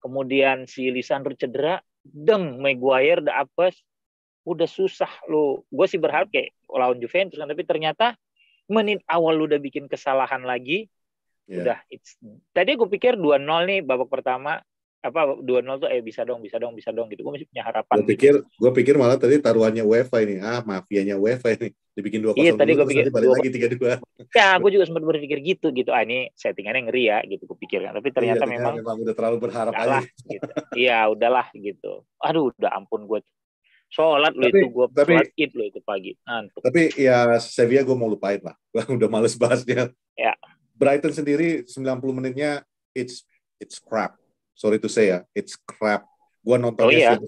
Kemudian si Lisandro cedera, deng, Maguire udah apes. Udah susah lu. Gue sih berharap kayak lawan Juventus kan, tapi ternyata menit awal lu udah bikin kesalahan lagi. Udah tadi gue pikir 2-0 nih babak pertama, 2-0 tuh bisa dong gitu. Gue masih punya harapan. Gue pikir malah tadi taruhannya UEFA ini. Mafianya UEFA ini. Dibikin 2-0 iya, tadi gue pikir balik lagi 3-2. Ya, gue juga sempat berpikir gitu. Ini settingannya ngeri ya gitu gue pikir kan. Tapi ternyata memang udah terlalu berharap aja. Gitu. Iya, udahlah gitu. Aduh, udah ampun gue. Sholat lo itu, gue sholat id lo itu pagi. Ngantuk. Tapi ya Sevilla gue mau lupain lah. Udah males bahasnya. Ya. Brighton sendiri 90 menitnya it's crap. Sorry to say ya, it's crap. Gue nontonnya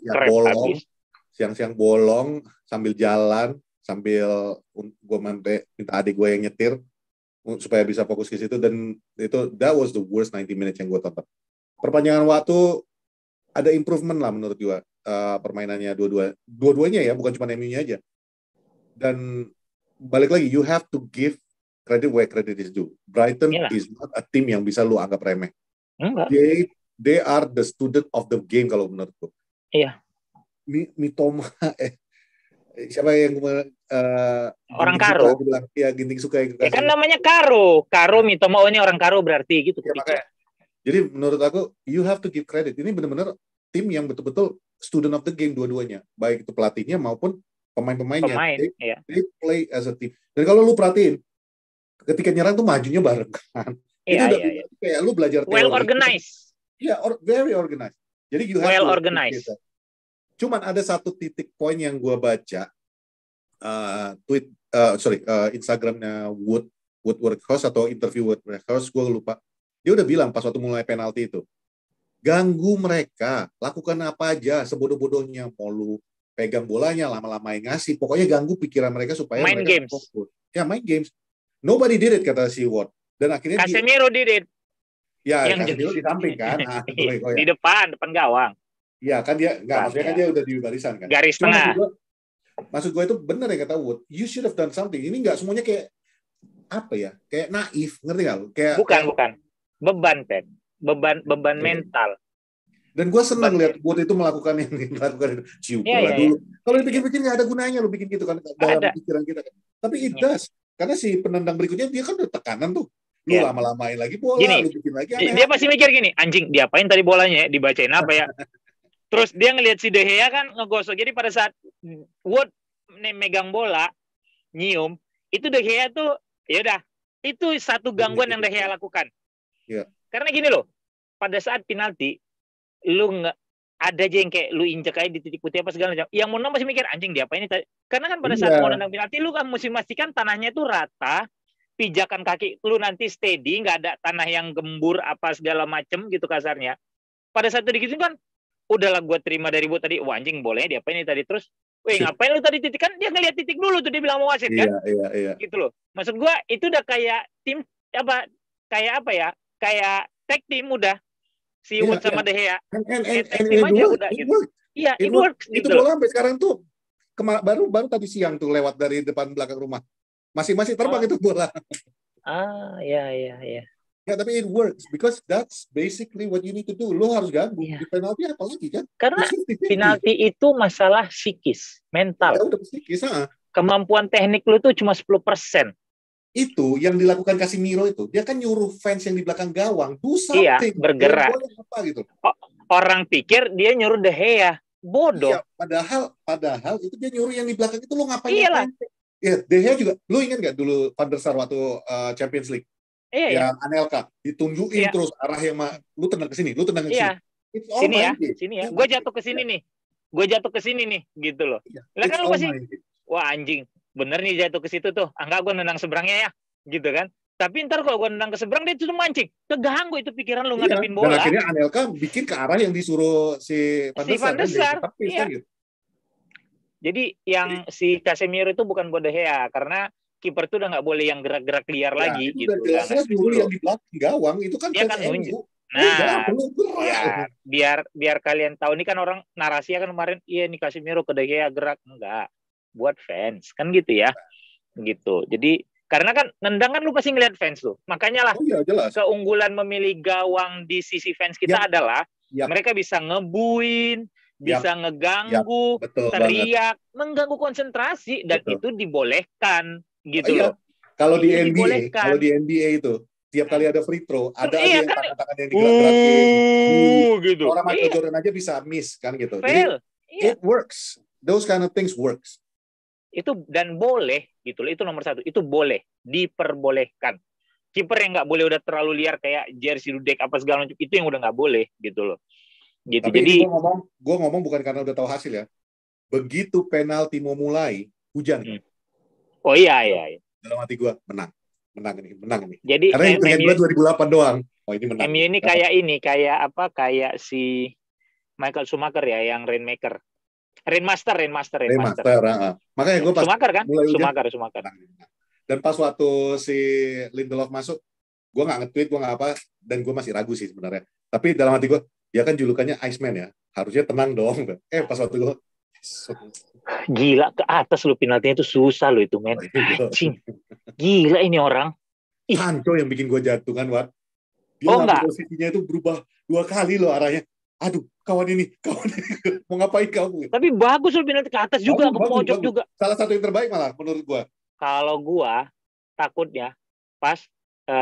siang-siang bolong sambil jalan, sambil gue minta adik gue yang nyetir supaya bisa fokus ke situ, dan itu that was the worst 90 minutes yang gue tonton. Perpanjangan waktu ada improvement lah menurut gue, permainannya dua-duanya ya, bukan cuma MU-nya aja. Dan balik lagi, you have to give credit where credit is due. Brighton is not a team yang bisa lu anggap remeh. They are the student of the game kalau menurutku. Iya. Mitoma siapa yang orang Karo bilang ya Ginting suka kan namanya Karo Mitoma, ini orang Karo berarti gitu ya, makanya. Jadi menurut aku you have to give credit, ini benar-benar tim yang betul-betul student of the game dua-duanya, baik itu pelatihnya maupun pemain-pemainnya. They play as a team, dan kalau lu perhatiin ketika nyerang tuh majunya bareng kan. Iya. Kayak lu belajar well organized. Iya, very organized. Jadi you have well organized. Cuman ada satu titik poin yang gue baca Instagramnya Woodward-Hurst atau interview Woodward-Hurst, gue lupa. Dia udah bilang pas waktu mulai penalti itu, ganggu mereka, lakukan apa aja sebodoh-bodohnya, mau lu pegang bolanya lama-lamain ngasih, pokoknya ganggu pikiran mereka supaya main mereka games. fokus. Ya main games. Nobody did it kata si Ward. Dan akhirnya Casemiro did it. Ya, Casemiro di samping kan. Di depan gawang. Iya kan dia maksudnya kan dia udah di barisan kan. Garis tengah. Maksud gue itu benar ya kata Wood. You should have done something. Ini nggak semuanya kayak apa ya? Kayak naif, ngerti nggak lu? Bukan. Beban, Pep. Beban mental. Dan gue senang lihat Wood itu melakukan itu. Cium bola dulu. Kalau dipikir-pikir nggak ada gunanya lu bikin gitu kan dalam pikiran kita kan. Tapi it does. Karena si penendang berikutnya dia kan udah tekanan tuh. Lu lama-lamain lagi bola, lu bikin lagi. Dia pasti mikir gini, anjing diapain tadi bolanya ya? Dibacain apa ya? Terus dia ngelihat si De Gea kan ngegosok. Jadi pada saat Wood megang bola, nyium, itu De Gea tuh ya udah, itu satu gangguan yang De Gea lakukan. Iya. Karena gini loh, pada saat penalti lu nggak ada aja yang kayak lu injek aja di titik putih apa segala macam. Yang mau masih mikir anjing dia apa ini? Karena kan pada saat mau nendang penalti lu kan mesti memastikan tanahnya itu rata, pijakan kaki lu nanti steady, nggak ada tanah yang gembur apa segala macem gitu kasarnya. Pada saat itu gitu kan udahlah gue terima dari buat tadi, wah anjing bolehnya dia apa ini tadi, terus weh ngapain lu tadi titik, kan dia ngeliat titik dulu tuh, dia bilang mau wasit kan, iya. Gitu loh, maksud gue itu udah kayak tim apa ya, kayak tag team udah si Wood sama De Gea, tag team aja udah gitu. Iya, it works itu gitu bola sampai sekarang tuh baru tadi siang tuh lewat dari depan belakang rumah, masih terbang itu bola. Iya. Ya, tapi it works because that's basically what you need to do. Lo harus ganggu. Di penalti apa lagi kan? Karena penalti itu masalah psikis, mental. Ya, udah psikis, Kemampuan teknik lo tuh cuma 10%. Itu yang dilakukan Casemiro itu. Dia kan nyuruh fans yang di belakang gawang do Iya, something. bergerak. Apa, gitu. Orang pikir dia nyuruh De Gea. Bodoh. Iya, padahal itu dia nyuruh yang di belakang itu lo ngapain? Iyalah. Ya, De Gea juga. Lo ingat nggak dulu Van der Sar waktu Champions League? Iya. Anelka ditunjukin terus arah yang lu tendang ke sini, lu tendang ke sini. Sini ya. Gue jatuh ke sini nih. Gitu loh. Lah kan lu pasti, wah anjing, bener nih jatuh ke situ tuh. Enggak, gue nendang seberangnya ya. Gitu kan. Tapi ntar kalau gue nendang ke seberang, dia tuh mancing. Keganggu itu pikiran lu ngadepin bola. Dan akhirnya Anelka bikin ke arah yang disuruh si Van der Sar. Iya. Gitu. Jadi yang si Casemiro itu bukan buat De Gea, karena kiper tuh udah nggak boleh yang gerak-gerak liar lagi gitu. Jelas dulu yang di belakang gawang itu kan dia kan nunjuk. Nah, ya, biar kalian tahu, ini kan orang narasinya kan kemarin, iya nih Casemiro ke De Gea gerak, enggak, buat fans kan gitu ya, gitu. Jadi karena kan nendang kan lu pasti ngeliat fans tuh, makanya lah keunggulan memilih gawang di sisi fans kita adalah mereka bisa ngebuin, bisa ngeganggu, teriak, mengganggu konsentrasi, dan itu dibolehkan. Gitu loh. Kalau di NBA itu tiap kali ada free throw ada aja yang tangan-tangan yang digerak-gerakin gitu. Orang Michael Jordan aja bisa miss kan gitu. Jadi it works. Those kind of things works. Itu dan boleh gitu loh. Itu nomor satu. Itu boleh, diperbolehkan. Kiper yang nggak boleh udah terlalu liar kayak Jerzy Dudek apa segala macam, itu yang udah nggak boleh gitu loh. Gitu. Tapi jadi gue ngomong bukan karena udah tahu hasil ya. Begitu penalti mau mulai hujan. Oh iya. Dalam hati gue menang ini. Jadi karena yang teringat gue 2008 doang. Oh ini menang. MU ini kayak si Michael Schumacher ya, yang Rainmaker. Rainmaster. Makanya gue pas Schumacher kan? Schumacher. Dan pas waktu si Lindelof masuk, gue nggak nge-tweet, gue nggak apa, dan gue masih ragu sih sebenarnya. Tapi dalam hati gue, dia kan julukannya Iceman ya, harusnya tenang dong. Pas waktu gue gila ke atas lu, penaltinya itu susah lu itu, men. Anjing. Gila ini orang. Sancho yang bikin gue jatuh kan, Wat. Dia posisinya itu berubah 2 kali loh arahnya. Aduh, kawan ini mau ngapain kamu? Tapi bagus lu penalti ke atas juga, ke pojok juga. Salah satu yang terbaik malah menurut gue. Kalau gue takutnya pas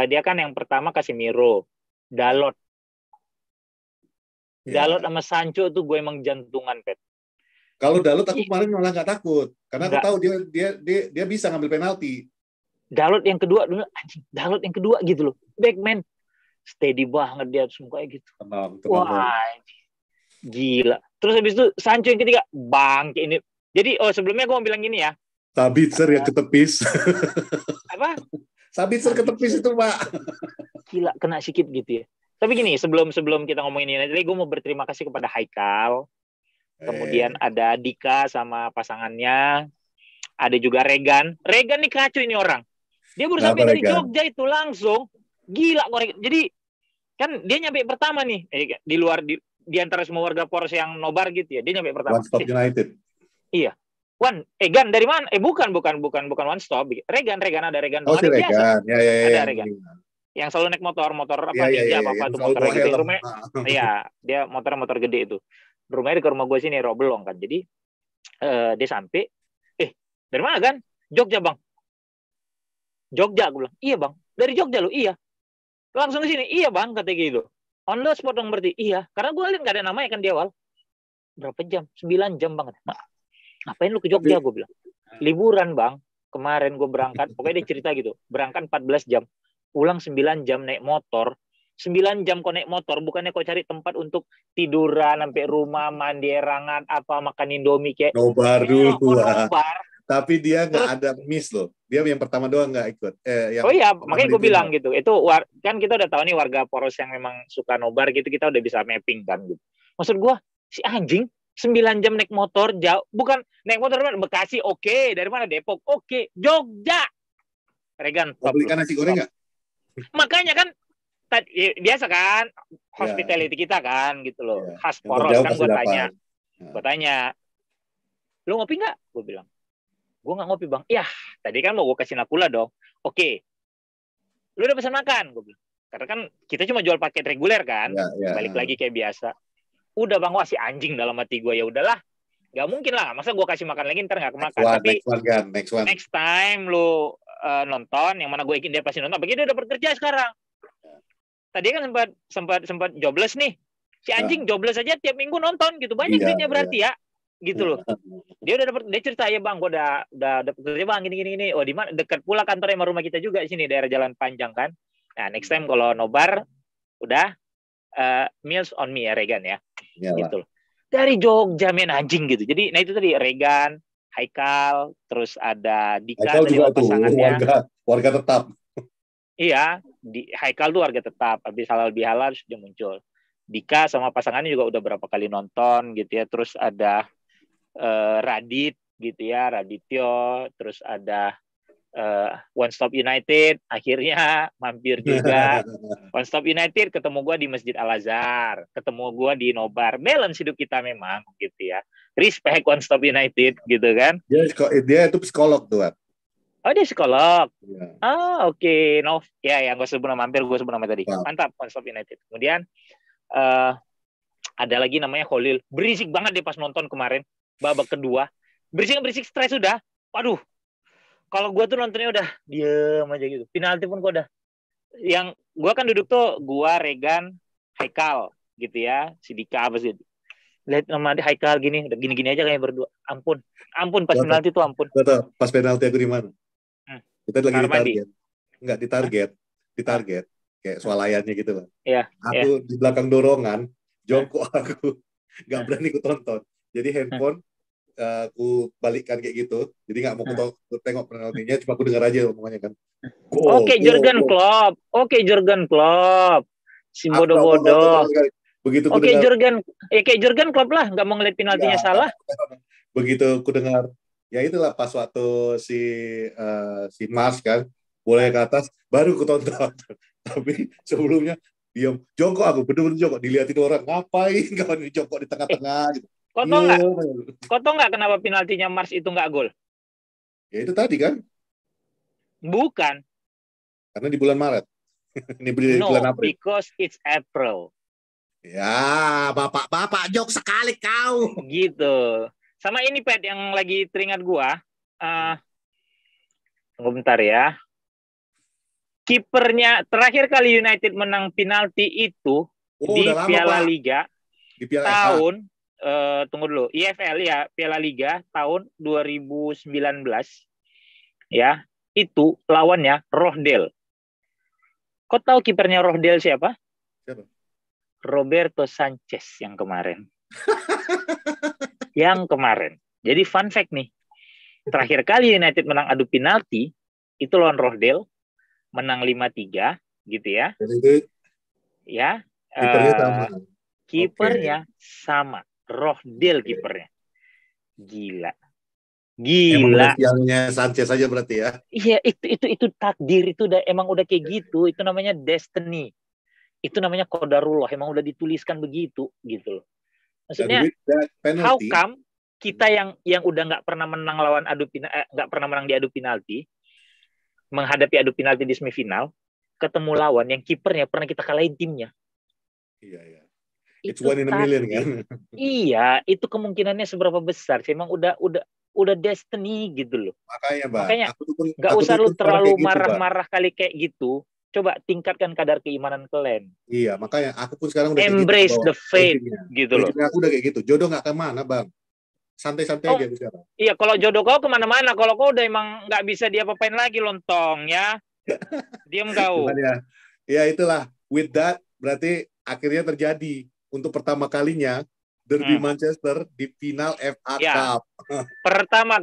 dia kan yang pertama Casemiro, Dalot sama Sancho tuh gue emang jantungan, Pet. Kalau Dalot aku kemarin malah nggak takut, karena aku tahu dia bisa ngambil penalti. Dalot yang kedua dulu, anjing. Dalot yang kedua gitu loh, backman steady banget dia mukanya gitu. Tenang. Wah, gila. Terus habis itu Sancho yang ketiga, bang ini. Jadi sebelumnya gue mau bilang gini ya. Sabitzer yang ketepis. Apa? Sabitzer ketepis itu, Pak. Gila, kena sikit gitu ya. Tapi gini, sebelum kita ngomongin ini, gue mau berterima kasih kepada Haikal. Kemudian ada Dika sama pasangannya. Ada juga Regan. Regan nih kacau ini orang. Dia baru sampai dari Jogja itu langsung. Gila kok. Jadi kan dia nyampe pertama nih. Di luar di antara semua warga Poros yang nobar gitu ya. Dia nyampe pertama. One Stop United. Iya. Gan dari mana? Bukan One Stop. Regan ada Regan. Oh, si Regan. Ya. Ada Regan. Yang selalu naik motor apa Ninja apa itu motor gede rumahnya. Iya, dia motor gede itu. Rumahnya ke rumah gue sini, Robelong kan. Jadi dia sampai, dari mana kan? Jogja, Bang. Jogja, gue bilang. Iya, Bang. Dari Jogja lo? Iya. Langsung ke sini. Iya, Bang, katanya gitu. On the spot dong berarti. Iya. Karena gue lihat nggak ada namanya kan di awal. berapa jam? 9 jam banget. Ngapain lu ke Jogja? Gue bilang. Liburan bang. Kemarin gue berangkat. Pokoknya dia cerita gitu. Berangkat 14 jam. Pulang 9 jam naik motor. 9 jam kok naik motor. Bukannya kok cari tempat untuk tiduran. Sampai rumah, mandi erangan. Apa, makan Indomie kayak. Nobar dulu. Nobar. Tapi dia nggak ada miss loh. Dia yang pertama doang nggak ikut. Oh iya, makanya gue bilang gitu. Itu kan kita udah tahu nih warga Poros yang memang suka nobar gitu, kita udah bisa mapping kan gitu. Maksud gue, si anjing 9 jam naik motor jauh, bukan naik motor dari Bekasi, oke. Dari mana? Depok, oke. Jogja. Regan, top. Belikan nasi goreng nggak? Makanya kan biasa kan hospitality kita kan gitu loh. Khas Poros kan gue tanya. Gue tanya, lu ngopi nggak? Gue bilang. Gue nggak ngopi bang. Iya, tadi kan mau gue kasih nakula dong. Oke. Lu udah pesan makan? Gue bilang. Karena kan kita cuma jual paket reguler kan. Balik lagi kayak biasa. Udah bang, wah si anjing dalam hati gue. Ya udahlah. Gak mungkin lah. Masa gue kasih makan lagi ntar gak kemakan. Tapi next time lu nonton, yang mana gue ingin dia pasti nonton. Begitu dia udah bekerja sekarang. Tadi kan sempat jobless nih. Si anjing jobless aja tiap minggu nonton gitu. Banyak duitnya berarti ya. Gitu loh. Dia cerita ya bang, gue udah kerja bang gini. Oh di mana? Dekat pula kantornya sama rumah kita juga di sini daerah Jalan Panjang kan. Nah next time kalau nobar udah meals on me ya Regan ya. Gitu loh. Dari Jogja main anjing gitu. Jadi nah itu tadi Regan, Haikal, terus ada Dika Haikal tadi juga pasangannya. Warga tetap. Iya, Haikal tuh warga tetap. Habis halal bihalal dia muncul. Dika sama pasangannya juga udah berapa kali nonton gitu ya. Terus ada Radit gitu ya, Radityo, terus ada One Stop United, akhirnya mampir juga. One Stop United ketemu gue di Masjid Al-Azhar, ketemu gue di Nobar. Balance hidup kita memang gitu ya. Respect One Stop United gitu kan. Dia itu psikolog tuh. Oh dia psikolog. Oke. No, ya gue sebut nama mampir, gue sebut nama tadi. Mantap One Stop United. Kemudian ada lagi namanya Khalil. Berisik banget dia pas nonton kemarin. Babak kedua. Berisik stres udah. Waduh. Kalau gue tuh nontonnya udah diem aja gitu. Penalti pun gue udah. Yang gue kan duduk tuh, gue, Regan, Haikal gitu ya. Si Dika apa sih. Lihat nama dia Haikal gini. Udah gini-gini aja kayak berdua. Ampun pas penalti tuh ampun. Pas penalti aku di mana? Kita lagi ditarget. Enggak ditarget. Kayak swalayannya gitu lah. Iya. Aku di belakang dorongan. Jongkok aku. Gak berani ku tonton. Jadi handphone aku balikkan kayak gitu. Jadi nggak mau tengok penaltinya, cuma aku dengar aja omongannya kan. Oke, Jurgen Klopp. Si bodoh-bodoh. Begitu Oke, kayak Jurgen Klopp lah, nggak mau ngeliat penaltinya salah. Begitu aku dengar, ya itulah pas waktu si Mars kan boleh ke atas, baru aku tonton. Tapi sebelumnya diam, jongkok aku, bener-bener jongkok, dilihatin orang, ngapain kawan ini jongkok di tengah-tengah gitu. Kau tau nggak kenapa penaltinya Mars itu nggak gol? Ya itu tadi kan. Bukan. Karena di bulan Maret. Ini bulan April. Because it's April. Ya, bapak jok sekali kau. Gitu. Sama ini Pet yang lagi teringat gua. Tunggu bentar ya. Kipernya terakhir kali United menang penalti itu di Piala Liga tahun tunggu dulu, IFL ya, Piala Liga tahun 2019 ya, itu lawannya Rochdale. Kau tahu kipernya Rochdale siapa? Siapa? Roberto Sanchez yang kemarin. Jadi fun fact nih, terakhir kali United menang adu penalti itu lawan Rochdale, menang 5-3 gitu ya. Jadi, ya. Kipernya sama. Rochdale kipernya. Gila. Yang Sanchez aja berarti ya. Iya, itu takdir, itu emang udah kayak gitu. Itu namanya destiny. Itu namanya qadarullah, emang udah dituliskan begitu gitu loh. Maksudnya how come kita yang udah nggak pernah menang lawan nggak pernah menang di adu penalti, menghadapi adu penalti di semifinal, ketemu lawan yang kipernya pernah kita kalahin timnya. Iya. It's one in a million kan. Iya, itu kemungkinannya seberapa besar sih? Emang udah destiny gitu loh. Makanya nggak usah lu terlalu marah-marah kali kayak gitu. coba tingkatkan kadar keimanan kalian. Iya, makanya aku pun sekarang udah embrace kayak gitu, the faith gitu loh. Aku udah kayak gitu. Jodoh nggak kemana, Bang. Santai-santai aja sekarang. Iya, kalau jodoh kau kemana-mana. Kalau kau udah emang nggak bisa diapa-apain lagi, lontong ya. Diam kau. Ya itulah. With that, berarti akhirnya terjadi untuk pertama kalinya derby Manchester di final FA Cup. Pertama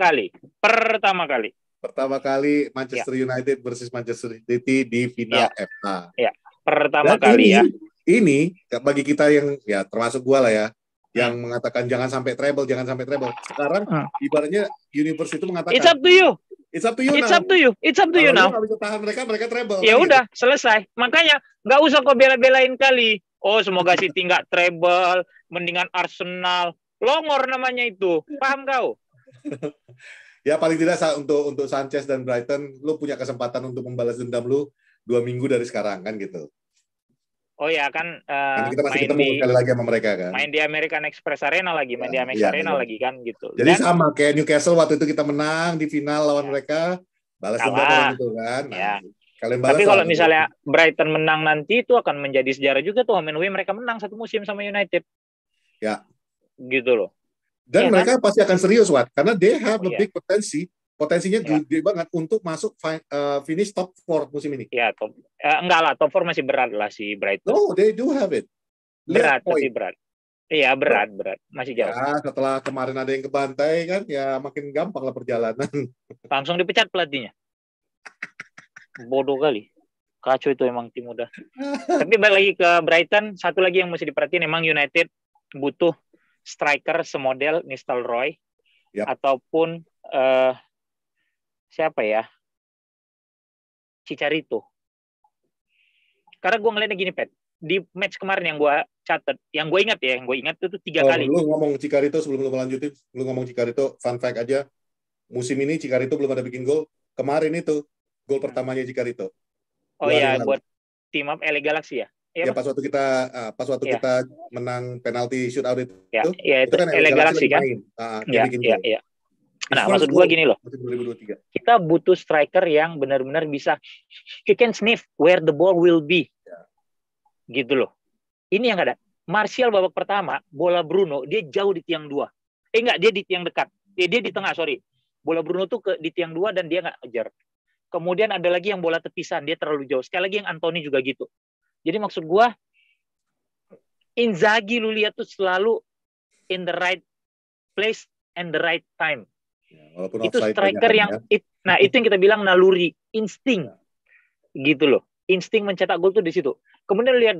kali Manchester United versus Manchester City di final FA. Ya, pertama kali ya. Ini bagi kita yang ya termasuk gua lah ya, yang mengatakan jangan sampai treble. Sekarang ibaratnya universe itu mengatakan It's up to you. It's up to you now. Kalau bisa tahan mereka treble. Ya udah, selesai. Makanya nggak usah kau bela-belain kali. Oh, semoga City nggak treble, mendingan Arsenal. Longor namanya itu. Paham kau? Ya paling tidak untuk Sanchez dan Brighton, lu punya kesempatan untuk membalas dendam lu 2 minggu dari sekarang kan gitu. Oh ya kan, kita masih ketemu sekali lagi sama mereka kan. Main di American Express Arena lagi, main di Amex Arena lagi kan gitu. Jadi sama kayak Newcastle waktu itu kita menang di final lawan mereka, balas dendam gitu kan. Nah, kalian balas. Tapi kalau misalnya Brighton menang nanti itu akan menjadi sejarah juga tuh, home and away mereka menang satu musim sama United. Ya. Gitu loh. Dan mereka pasti akan serius, Wat, karena they have a big potensinya gede banget untuk masuk finish top 4 musim ini. Ya, top. Enggak lah, top 4 masih berat lah si Brighton. No, they do have it. Berat, tapi berat. Iya, berat. Masih jauh. Ya, setelah kemarin ada yang kebantai kan, ya makin gampang lah perjalanan. Langsung dipecat pelatihnya. Bodoh kali. Kacau itu emang tim udah. Tapi balik lagi ke Brighton, satu lagi yang mesti diperhatiin, emang United butuh striker semodel Nistelrooy ataupun siapa ya? Chicharito. Karena gue ngeliatnya gini, Pet. Di match kemarin yang gue catat, yang gue ingat itu 3 kali. Lu ngomong Chicharito sebelum lu melanjutin, lu ngomong Chicharito, fun fact aja, musim ini Chicharito belum ada bikin gol. Kemarin itu, gol pertamanya Chicharito. Oh iya, buat team up LA Galaxy ya? Ya, pas waktu kita menang penalti shootout itu. Ya, itu kan LA Galaxy kan? Iya. Nah, maksud gue gini loh. 2023. Kita butuh striker yang benar-benar bisa he can sniff where the ball will be. Gitu loh. Ini yang ada. Martial babak pertama, bola Bruno, dia jauh di tiang 2. Dia di tiang dekat. Dia di tengah, sorry. Bola Bruno tuh di tiang 2 dan dia nggak ngejar. Kemudian ada lagi yang bola tepisan, dia terlalu jauh. Sekali lagi yang Anthony juga gitu. Jadi maksud gue, Inzaghi lu lihat tuh selalu in the right place and the right time. Ya, itu striker yang itu yang kita bilang naluri, insting, gitu loh. Insting mencetak gol tuh di situ. Kemudian lihat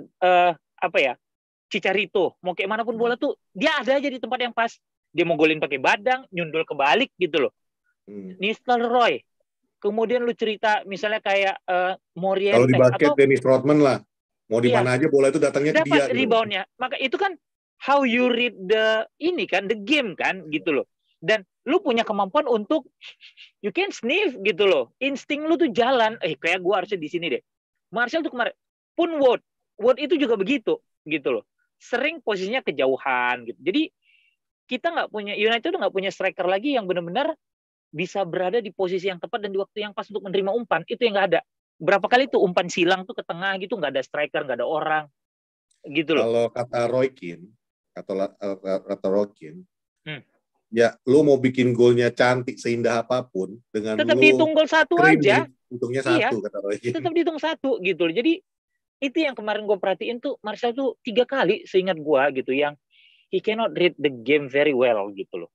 Chicharito, mau kayak manapun bola tuh dia ada aja di tempat yang pas. Dia mau golin pakai badang, nyundul kebalik gitu loh. Nistelrooy. Kemudian lu cerita misalnya kayak Morientes. Kalau di basket Dennis Rodman lah, mau di mana aja bola itu datangnya ke dia. Dapat reboundnya. Maka itu kan how you read the game kan gitu loh. Dan lu punya kemampuan untuk you can sniff gitu loh. Insting lu tuh jalan. Kayak gua harusnya di sini deh. Martial tuh kemarin pun Wood itu juga begitu gitu loh. Sering posisinya kejauhan gitu. Jadi kita United tuh nggak punya striker lagi yang benar-benar bisa berada di posisi yang tepat dan di waktu yang pas untuk menerima umpan. Itu yang nggak ada. Berapa kali tuh umpan silang tuh ke tengah gitu, nggak ada striker, nggak ada orang gitu loh. Kalau kata Roy Keane, ya lu mau bikin golnya cantik seindah apapun dengan tetap dihitung gol 1 aja. Hitungnya 1 kata Roy Keane. Tetap dihitung 1 gitu loh. Jadi itu yang kemarin gue perhatiin tuh Martial tuh 3 kali seingat gue gitu yang he cannot read the game very well gitu loh.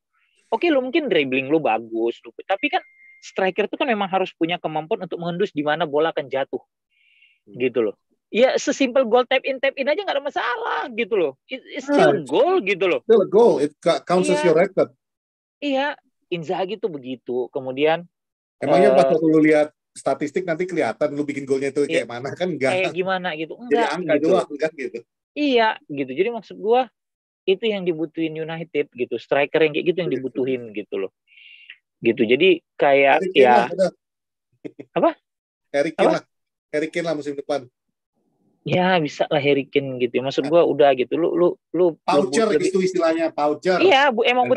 Oke, lu mungkin dribbling lu bagus, tapi kan striker itu kan memang harus punya kemampuan untuk mengendus di mana bola akan jatuh. Gitu loh. Ya sesimpel goal tap in aja nggak ada masalah gitu loh. It's still goal gitu loh. Still a goal. It counts as your record. Iya, Inzaghi tuh begitu. Kemudian emangnya pas lu lihat statistik nanti kelihatan lu bikin golnya itu kayak mana kan enggak. Kayak gimana gitu. Enggak. Jadi angka gitu doang kan gitu. Iya, gitu. Jadi maksud gua itu yang dibutuhin United gitu. Striker yang kayak gitu yang dibutuhin gitu loh. Gitu. Jadi kayak apa? Harry Kane lah musim depan. Ya bisa lah Harry Kane gitu. Maksud gua udah gitu. Lu poacher itu istilahnya, poacher. Iya, emang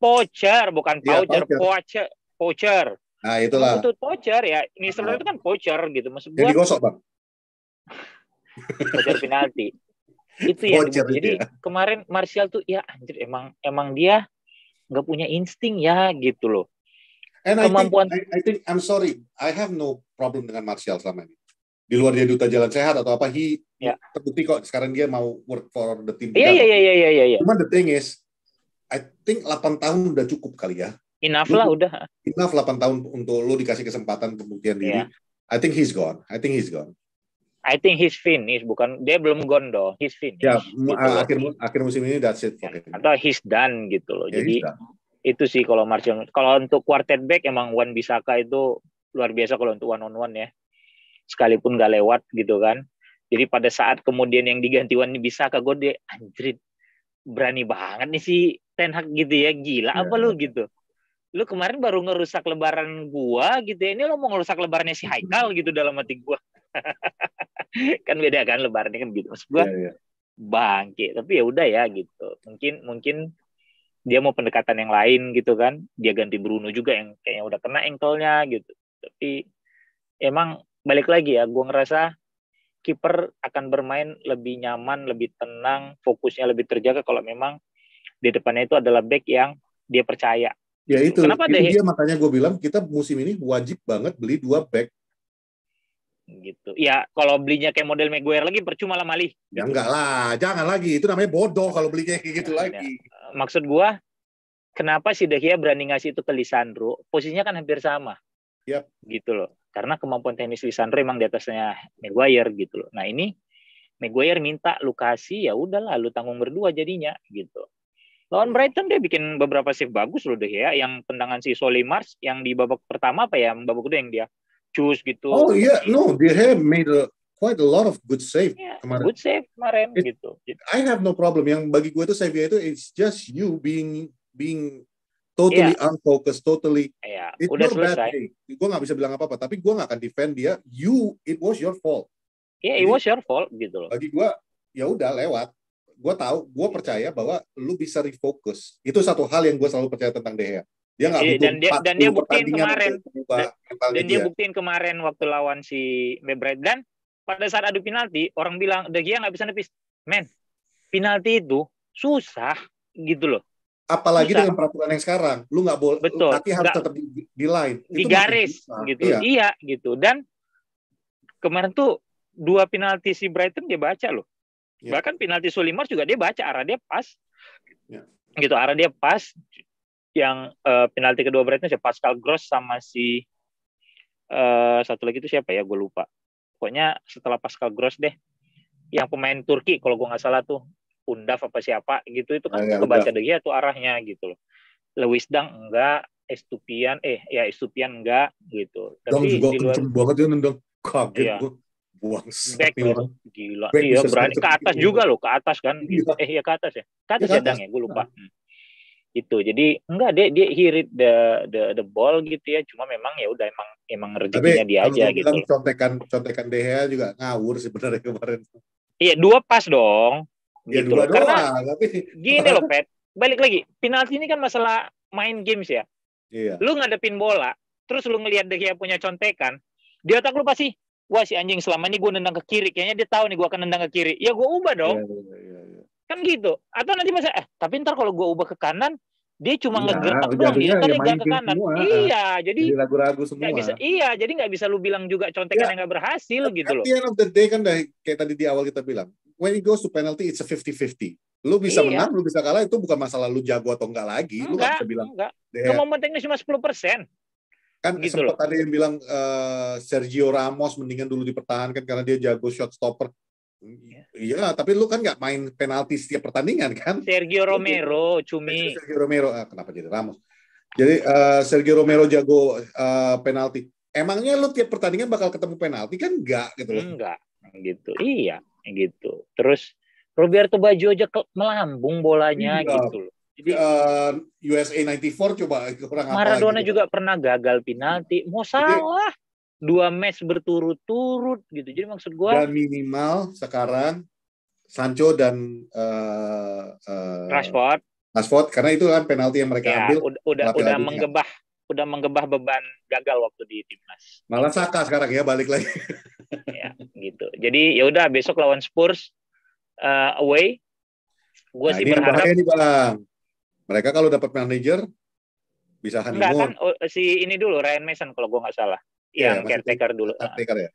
poacher bukan poacher. Poacher. Nah, itulah. Itu voucher ya. Nistelrooy itu kan voucher gitu. Maksud Yang gua digosok, Bang. voucher penalti. Itu yang Voucher dibutuh. itu Jadi ya. kemarin Martial tuh ya anjir emang dia nggak punya insting ya gitu loh. And Kemampuan I think I'm sorry, I have no problem dengan Martial selama ini. Di luar dia duta jalan sehat atau apa, ya. terbukti kok sekarang dia mau work for the team Iya. Cuman the thing is, I think 8 tahun udah cukup kali ya. Enough lah udah. Enough 8 tahun untuk lo dikasih kesempatan pembuktian diri. I think he's gone. I think he's finished, bukan dia belum gone dong. He's finished. Ya, gitu akhir musim ini that's it. Atau he's done gitu loh. Ya, jadi itu sih kalau Martial. Kalau untuk quarterback emang Wan-Bissaka itu luar biasa kalau untuk one on one ya. Sekalipun gak lewat gitu kan. Jadi pada saat kemudian yang diganti Wan-Bissaka, gue deh anjrit berani banget nih si Ten Hag gitu ya. Gila apa lu gitu. Lu kemarin baru ngerusak lebaran gua gitu ya. Ini lo mau ngerusak lebarannya si Haikal gitu dalam hati gua. Kan beda kan lebarannya kan gitu. Maksud gua bangke. Tapi ya udah ya gitu. Mungkin dia mau pendekatan yang lain gitu kan. Dia ganti Bruno juga yang kayaknya udah kena ankle-nya gitu. Tapi emang balik lagi ya, gua ngerasa kiper akan bermain lebih nyaman, lebih tenang, fokusnya lebih terjaga kalau memang di depannya itu adalah back yang dia percaya. Ya itu, Kenapa dia makanya gue bilang kita musim ini wajib banget beli 2 back. Gitu. Ya kalau belinya kayak model Maguire lagi percuma lah Mali. Ya enggak lah, jangan lagi. Itu namanya bodoh kalau belinya kayak gitu lagi. Maksud gue, kenapa si De Gea berani ngasih itu ke Lisandro? Posisinya kan hampir sama. Yep. Gitu loh. Karena kemampuan teknis Lisandro emang di atasnya Maguire gitu loh. Nah ini Maguire minta lu kasih, ya udahlah lu tanggung berdua jadinya gitu. Lawan Brighton dia bikin beberapa save bagus loh deh ya, yang tendangan si Solly March yang di babak pertama apa ya, babak kedua yang dia cus gitu. Oh iya, no, they have made quite a lot of good save kemarin. Good save kemarin gitu. I have no problem. Yang bagi gue itu save-nya itu it's just you being totally unfocused, totally. It's udah selesai. Gue nggak bisa bilang apa-apa, tapi gue nggak akan defend dia. It was your fault. It was your fault gitu loh. Bagi gue, ya udah lewat. Gue percaya bahwa lu bisa refocus. Itu satu hal yang gue selalu percaya tentang De Gea. Dia nggak butuh dan dia buktiin kemarin. Dan dia buktiin kemarin waktu lawan si Brighton. Dan pada saat adu penalti, orang bilang De Gea nggak bisa nepis. Men, penalti itu susah gitu loh. Apalagi dengan peraturan yang sekarang, lu nggak boleh. Betul. Kaki harus tetap di line. Di garis gitu. Iya gitu. Dan kemarin tuh 2 penalti si Brighton dia baca loh. Bahkan penalti Sulimar juga dia baca arah dia pas. Gitu, arah dia pas. Yang penalti kedua Brighton si Pascal Gross sama si satu lagi itu siapa ya, gue lupa. Pokoknya setelah Pascal Gross deh, yang pemain Turki kalau gue nggak salah tuh Undaf apa siapa gitu, itu kan kebaca De Gea tuh arahnya gitu loh. Lewis Dang enggak, Estupian enggak gitu. Tapi juga di luar banget ya nendang, kaget gue. Buang back loh. Gila. Iya berani ke atas juga loh, ke atas kan. Gitu. Iya ke atas ya. Ke atas ya Dang ya, gue lupa. Itu. Jadi enggak dia hit the ball gitu ya. Cuma memang ya udah emang rezekinya dia aja gitu. Tapi contekan De Gea juga ngawur sebenarnya kemarin. Iya, 2 pas dong. Ya, gitu 2 loh. Karena tapi gini loh, Pet. Balik lagi, penalti ini kan masalah main games ya. Iya. Lu ngadepin bola, terus lu ngelihat De Gea punya contekan, di otak lu pasti, wah si anjing selama ini gue nendang ke kiri, kayaknya dia tahu nih gue akan nendang ke kiri. Ya gue ubah dong. Iya. Kan gitu. Atau nanti masa, tapi ntar kalau gue ubah ke kanan, dia cuma ngegerak doang, dia ntar dia ke kanan. Semua. Iya, jadi ragu-ragu semua. Jadi nggak bisa lu bilang juga contekan yang nggak berhasil gitu loh. At the end of the day kan kayak tadi di awal kita bilang, when it goes to penalty, it's a 50-50. Lu bisa menang, lu bisa kalah, itu bukan masalah lu jago atau enggak lagi. Lu nggak bisa bilang. Enggak. Kemampuan teknis cuma 10%. Kan gitu sempat ada yang bilang Sergio Ramos mendingan dulu dipertahankan karena dia jago shot stopper. Iya, tapi lu kan nggak main penalti setiap pertandingan kan? Sergio Romero, cumi. Sergio Romero, kenapa jadi Ramos? Jadi Sergio Romero jago penalti. Emangnya lu tiap pertandingan bakal ketemu penalti kan? Enggak gitu loh. Enggak, gitu. Iya, gitu. Terus Roberto Baggio aja melambung bolanya gitu loh. Jadi USA 94 coba kurang Maradona gitu. Juga pernah gagal penalti. Mau salah 2 match berturut-turut gitu. Jadi maksud gue dan minimal sekarang Sancho dan Rashford karena itu kan penalti yang mereka ambil udah udah menggebah beban gagal waktu di timnas. Malah Saka sekarang ya balik lagi. Ya, gitu. Jadi ya udah besok lawan Spurs away. Gue sih berharap nih Bang. Mereka kalau dapat manajer bisa honeymoon. Enggak kan si ini dulu Ryan Mason kalau gue nggak salah. Yang caretaker dulu. Caretaker ya.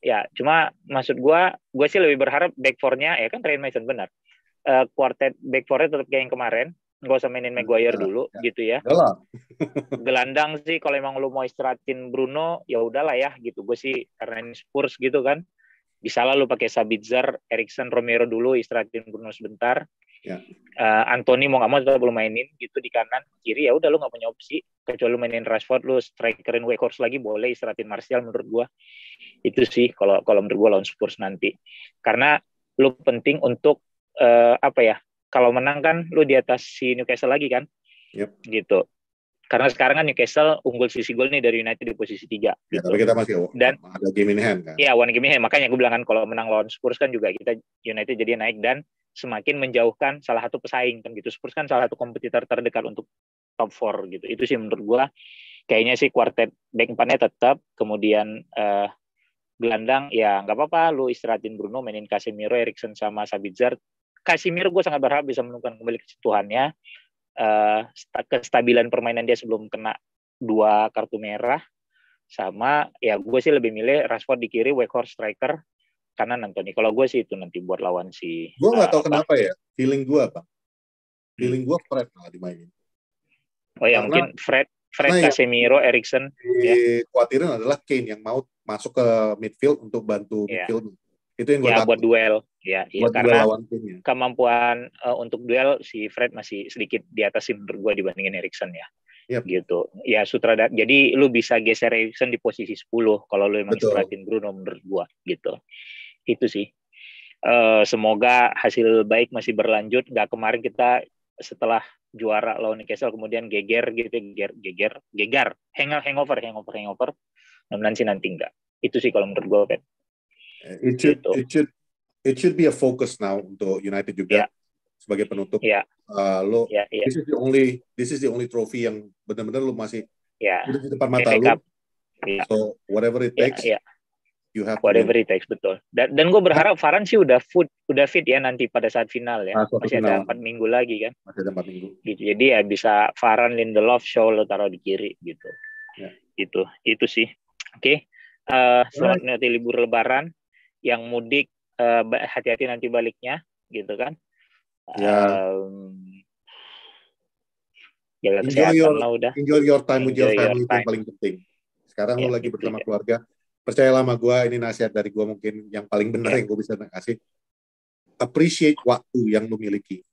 Ya, cuma maksud gue sih lebih berharap back four-nya ya kan Ryan Mason benar. Quartet back four-nya tetap kayak yang kemarin. Nggak usah mainin Maguire dulu gitu ya. Gelandang sih kalau emang lu mau istirahatin Bruno ya udahlah ya gitu. Gue sih karena ini Spurs gitu kan. Bisa lah lu pakai Sabitzer, Eriksen, Romero dulu istirahatin Bruno sebentar. Ya. Anthony mau nggak mau tetap lu mainin gitu di kanan, kiri ya udah lu nggak punya opsi kecuali lu mainin Rashford, lu strikerin Weghorst lagi boleh, istirahatin Martial menurut gua. Itu sih kalau menurut gua lawan Spurs nanti. Karena lu penting untuk kalau menang kan lu di atas si Newcastle lagi kan. Yep. Gitu. Karena sekarang kan Newcastle unggul sisi gol nih dari United di posisi 3 ya, gitu. Tapi kita masih ada game in hand kan. Iya, one game in hand. Makanya gue bilang kan kalau menang lawan Spurs kan juga kita United jadi naik dan semakin menjauhkan salah satu pesaing kan gitu. Spurs kan salah satu kompetitor terdekat untuk top 4 gitu. Itu sih menurut gua kayaknya sih quartet back 4-nya tetap, kemudian gelandang ya nggak apa-apa lu istirahatin Bruno, mainin Casemiro, Eriksen sama Sabitzer. Casemiro gue sangat berharap bisa menemukan kembali kesentuhannya, kestabilan permainan dia sebelum kena 2 kartu merah, sama ya gue sih lebih milih Rashford di kiri, Weghorst striker, kanan Anthony. Kalau gue sih itu nanti buat lawan si. Gue nggak tahu kenapa ya. Feeling gue apa? Feeling gue Fred malah dimainin. Oh ya, mungkin Fred, Casemiro, Eriksen. Khawatirin adalah Kane yang mau masuk ke midfield untuk bantu midfield. Itu yang gue takut. Buat duel. Ya, buat karena lawan timnya. Kemampuan untuk duel si Fred masih sedikit di atas sih menurut gue dibandingin Eriksen ya. Yep. Gitu. Ya sutradara. Jadi lu bisa geser Eriksen di posisi 10 kalau lu emang istirahatin Bruno menurut gue gitu. Itu sih. Semoga hasil baik masih berlanjut. Nggak kemarin kita setelah juara lawan Newcastle kemudian geger hangover. Mudah-mudahan sih nanti enggak. Itu sih kalau menurut gue, Pet. It should be a focus now untuk United juga sebagai penutup. This is the only trophy yang benar-benar lu masih di depan mata lu. So whatever it takes. You have whatever it takes, betul. Dan gue berharap Varane sih udah fit ya nanti pada saat final ya. Masih ada 4 minggu lagi kan. Masih ada 4 minggu. Gitu. Jadi ya bisa Varane, Lindelof, Shaw lo taruh di kiri gitu. Ya. Itu sih. Oke. Selamat menikmati libur Lebaran. Yang mudik hati-hati nanti baliknya gitu kan. Jaga kesehatan lah udah. Enjoy your time with your family itu yang paling penting. Sekarang lo lagi bersama keluarga. Percayalah sama gue, ini nasihat dari gue mungkin yang paling benar yang gue bisa kasih. Appreciate waktu yang lu miliki.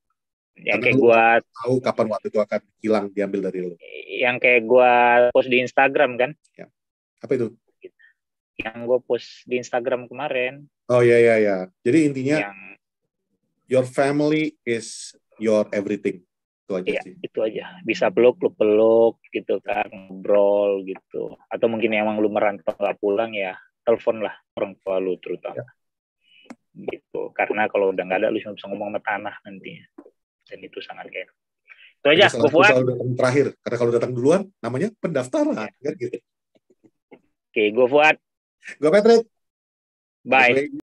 Yang kayak gue tahu kapan waktu itu akan hilang diambil dari lu. Yang kayak gue post di Instagram kan? Ya. Apa itu? Yang gue post di Instagram kemarin. Oh ya. Jadi intinya your family is your everything. Itu aja sih. Itu aja. Bisa peluk, lu peluk gitu kan, ngobrol gitu. Atau mungkin emang lu merantau nggak pulang ya, telepon lah orang tua lu terutama. Gitu. Karena kalau udah nggak ada, lu cuma bisa ngomong sama tanah nanti. Dan itu sangat kayak. Itu aja, gue Fuad. Terakhir, karena kalau datang duluan, namanya pendaftaran. Kan gitu. Oke, gue Fuad. Gue Patrick. Bye.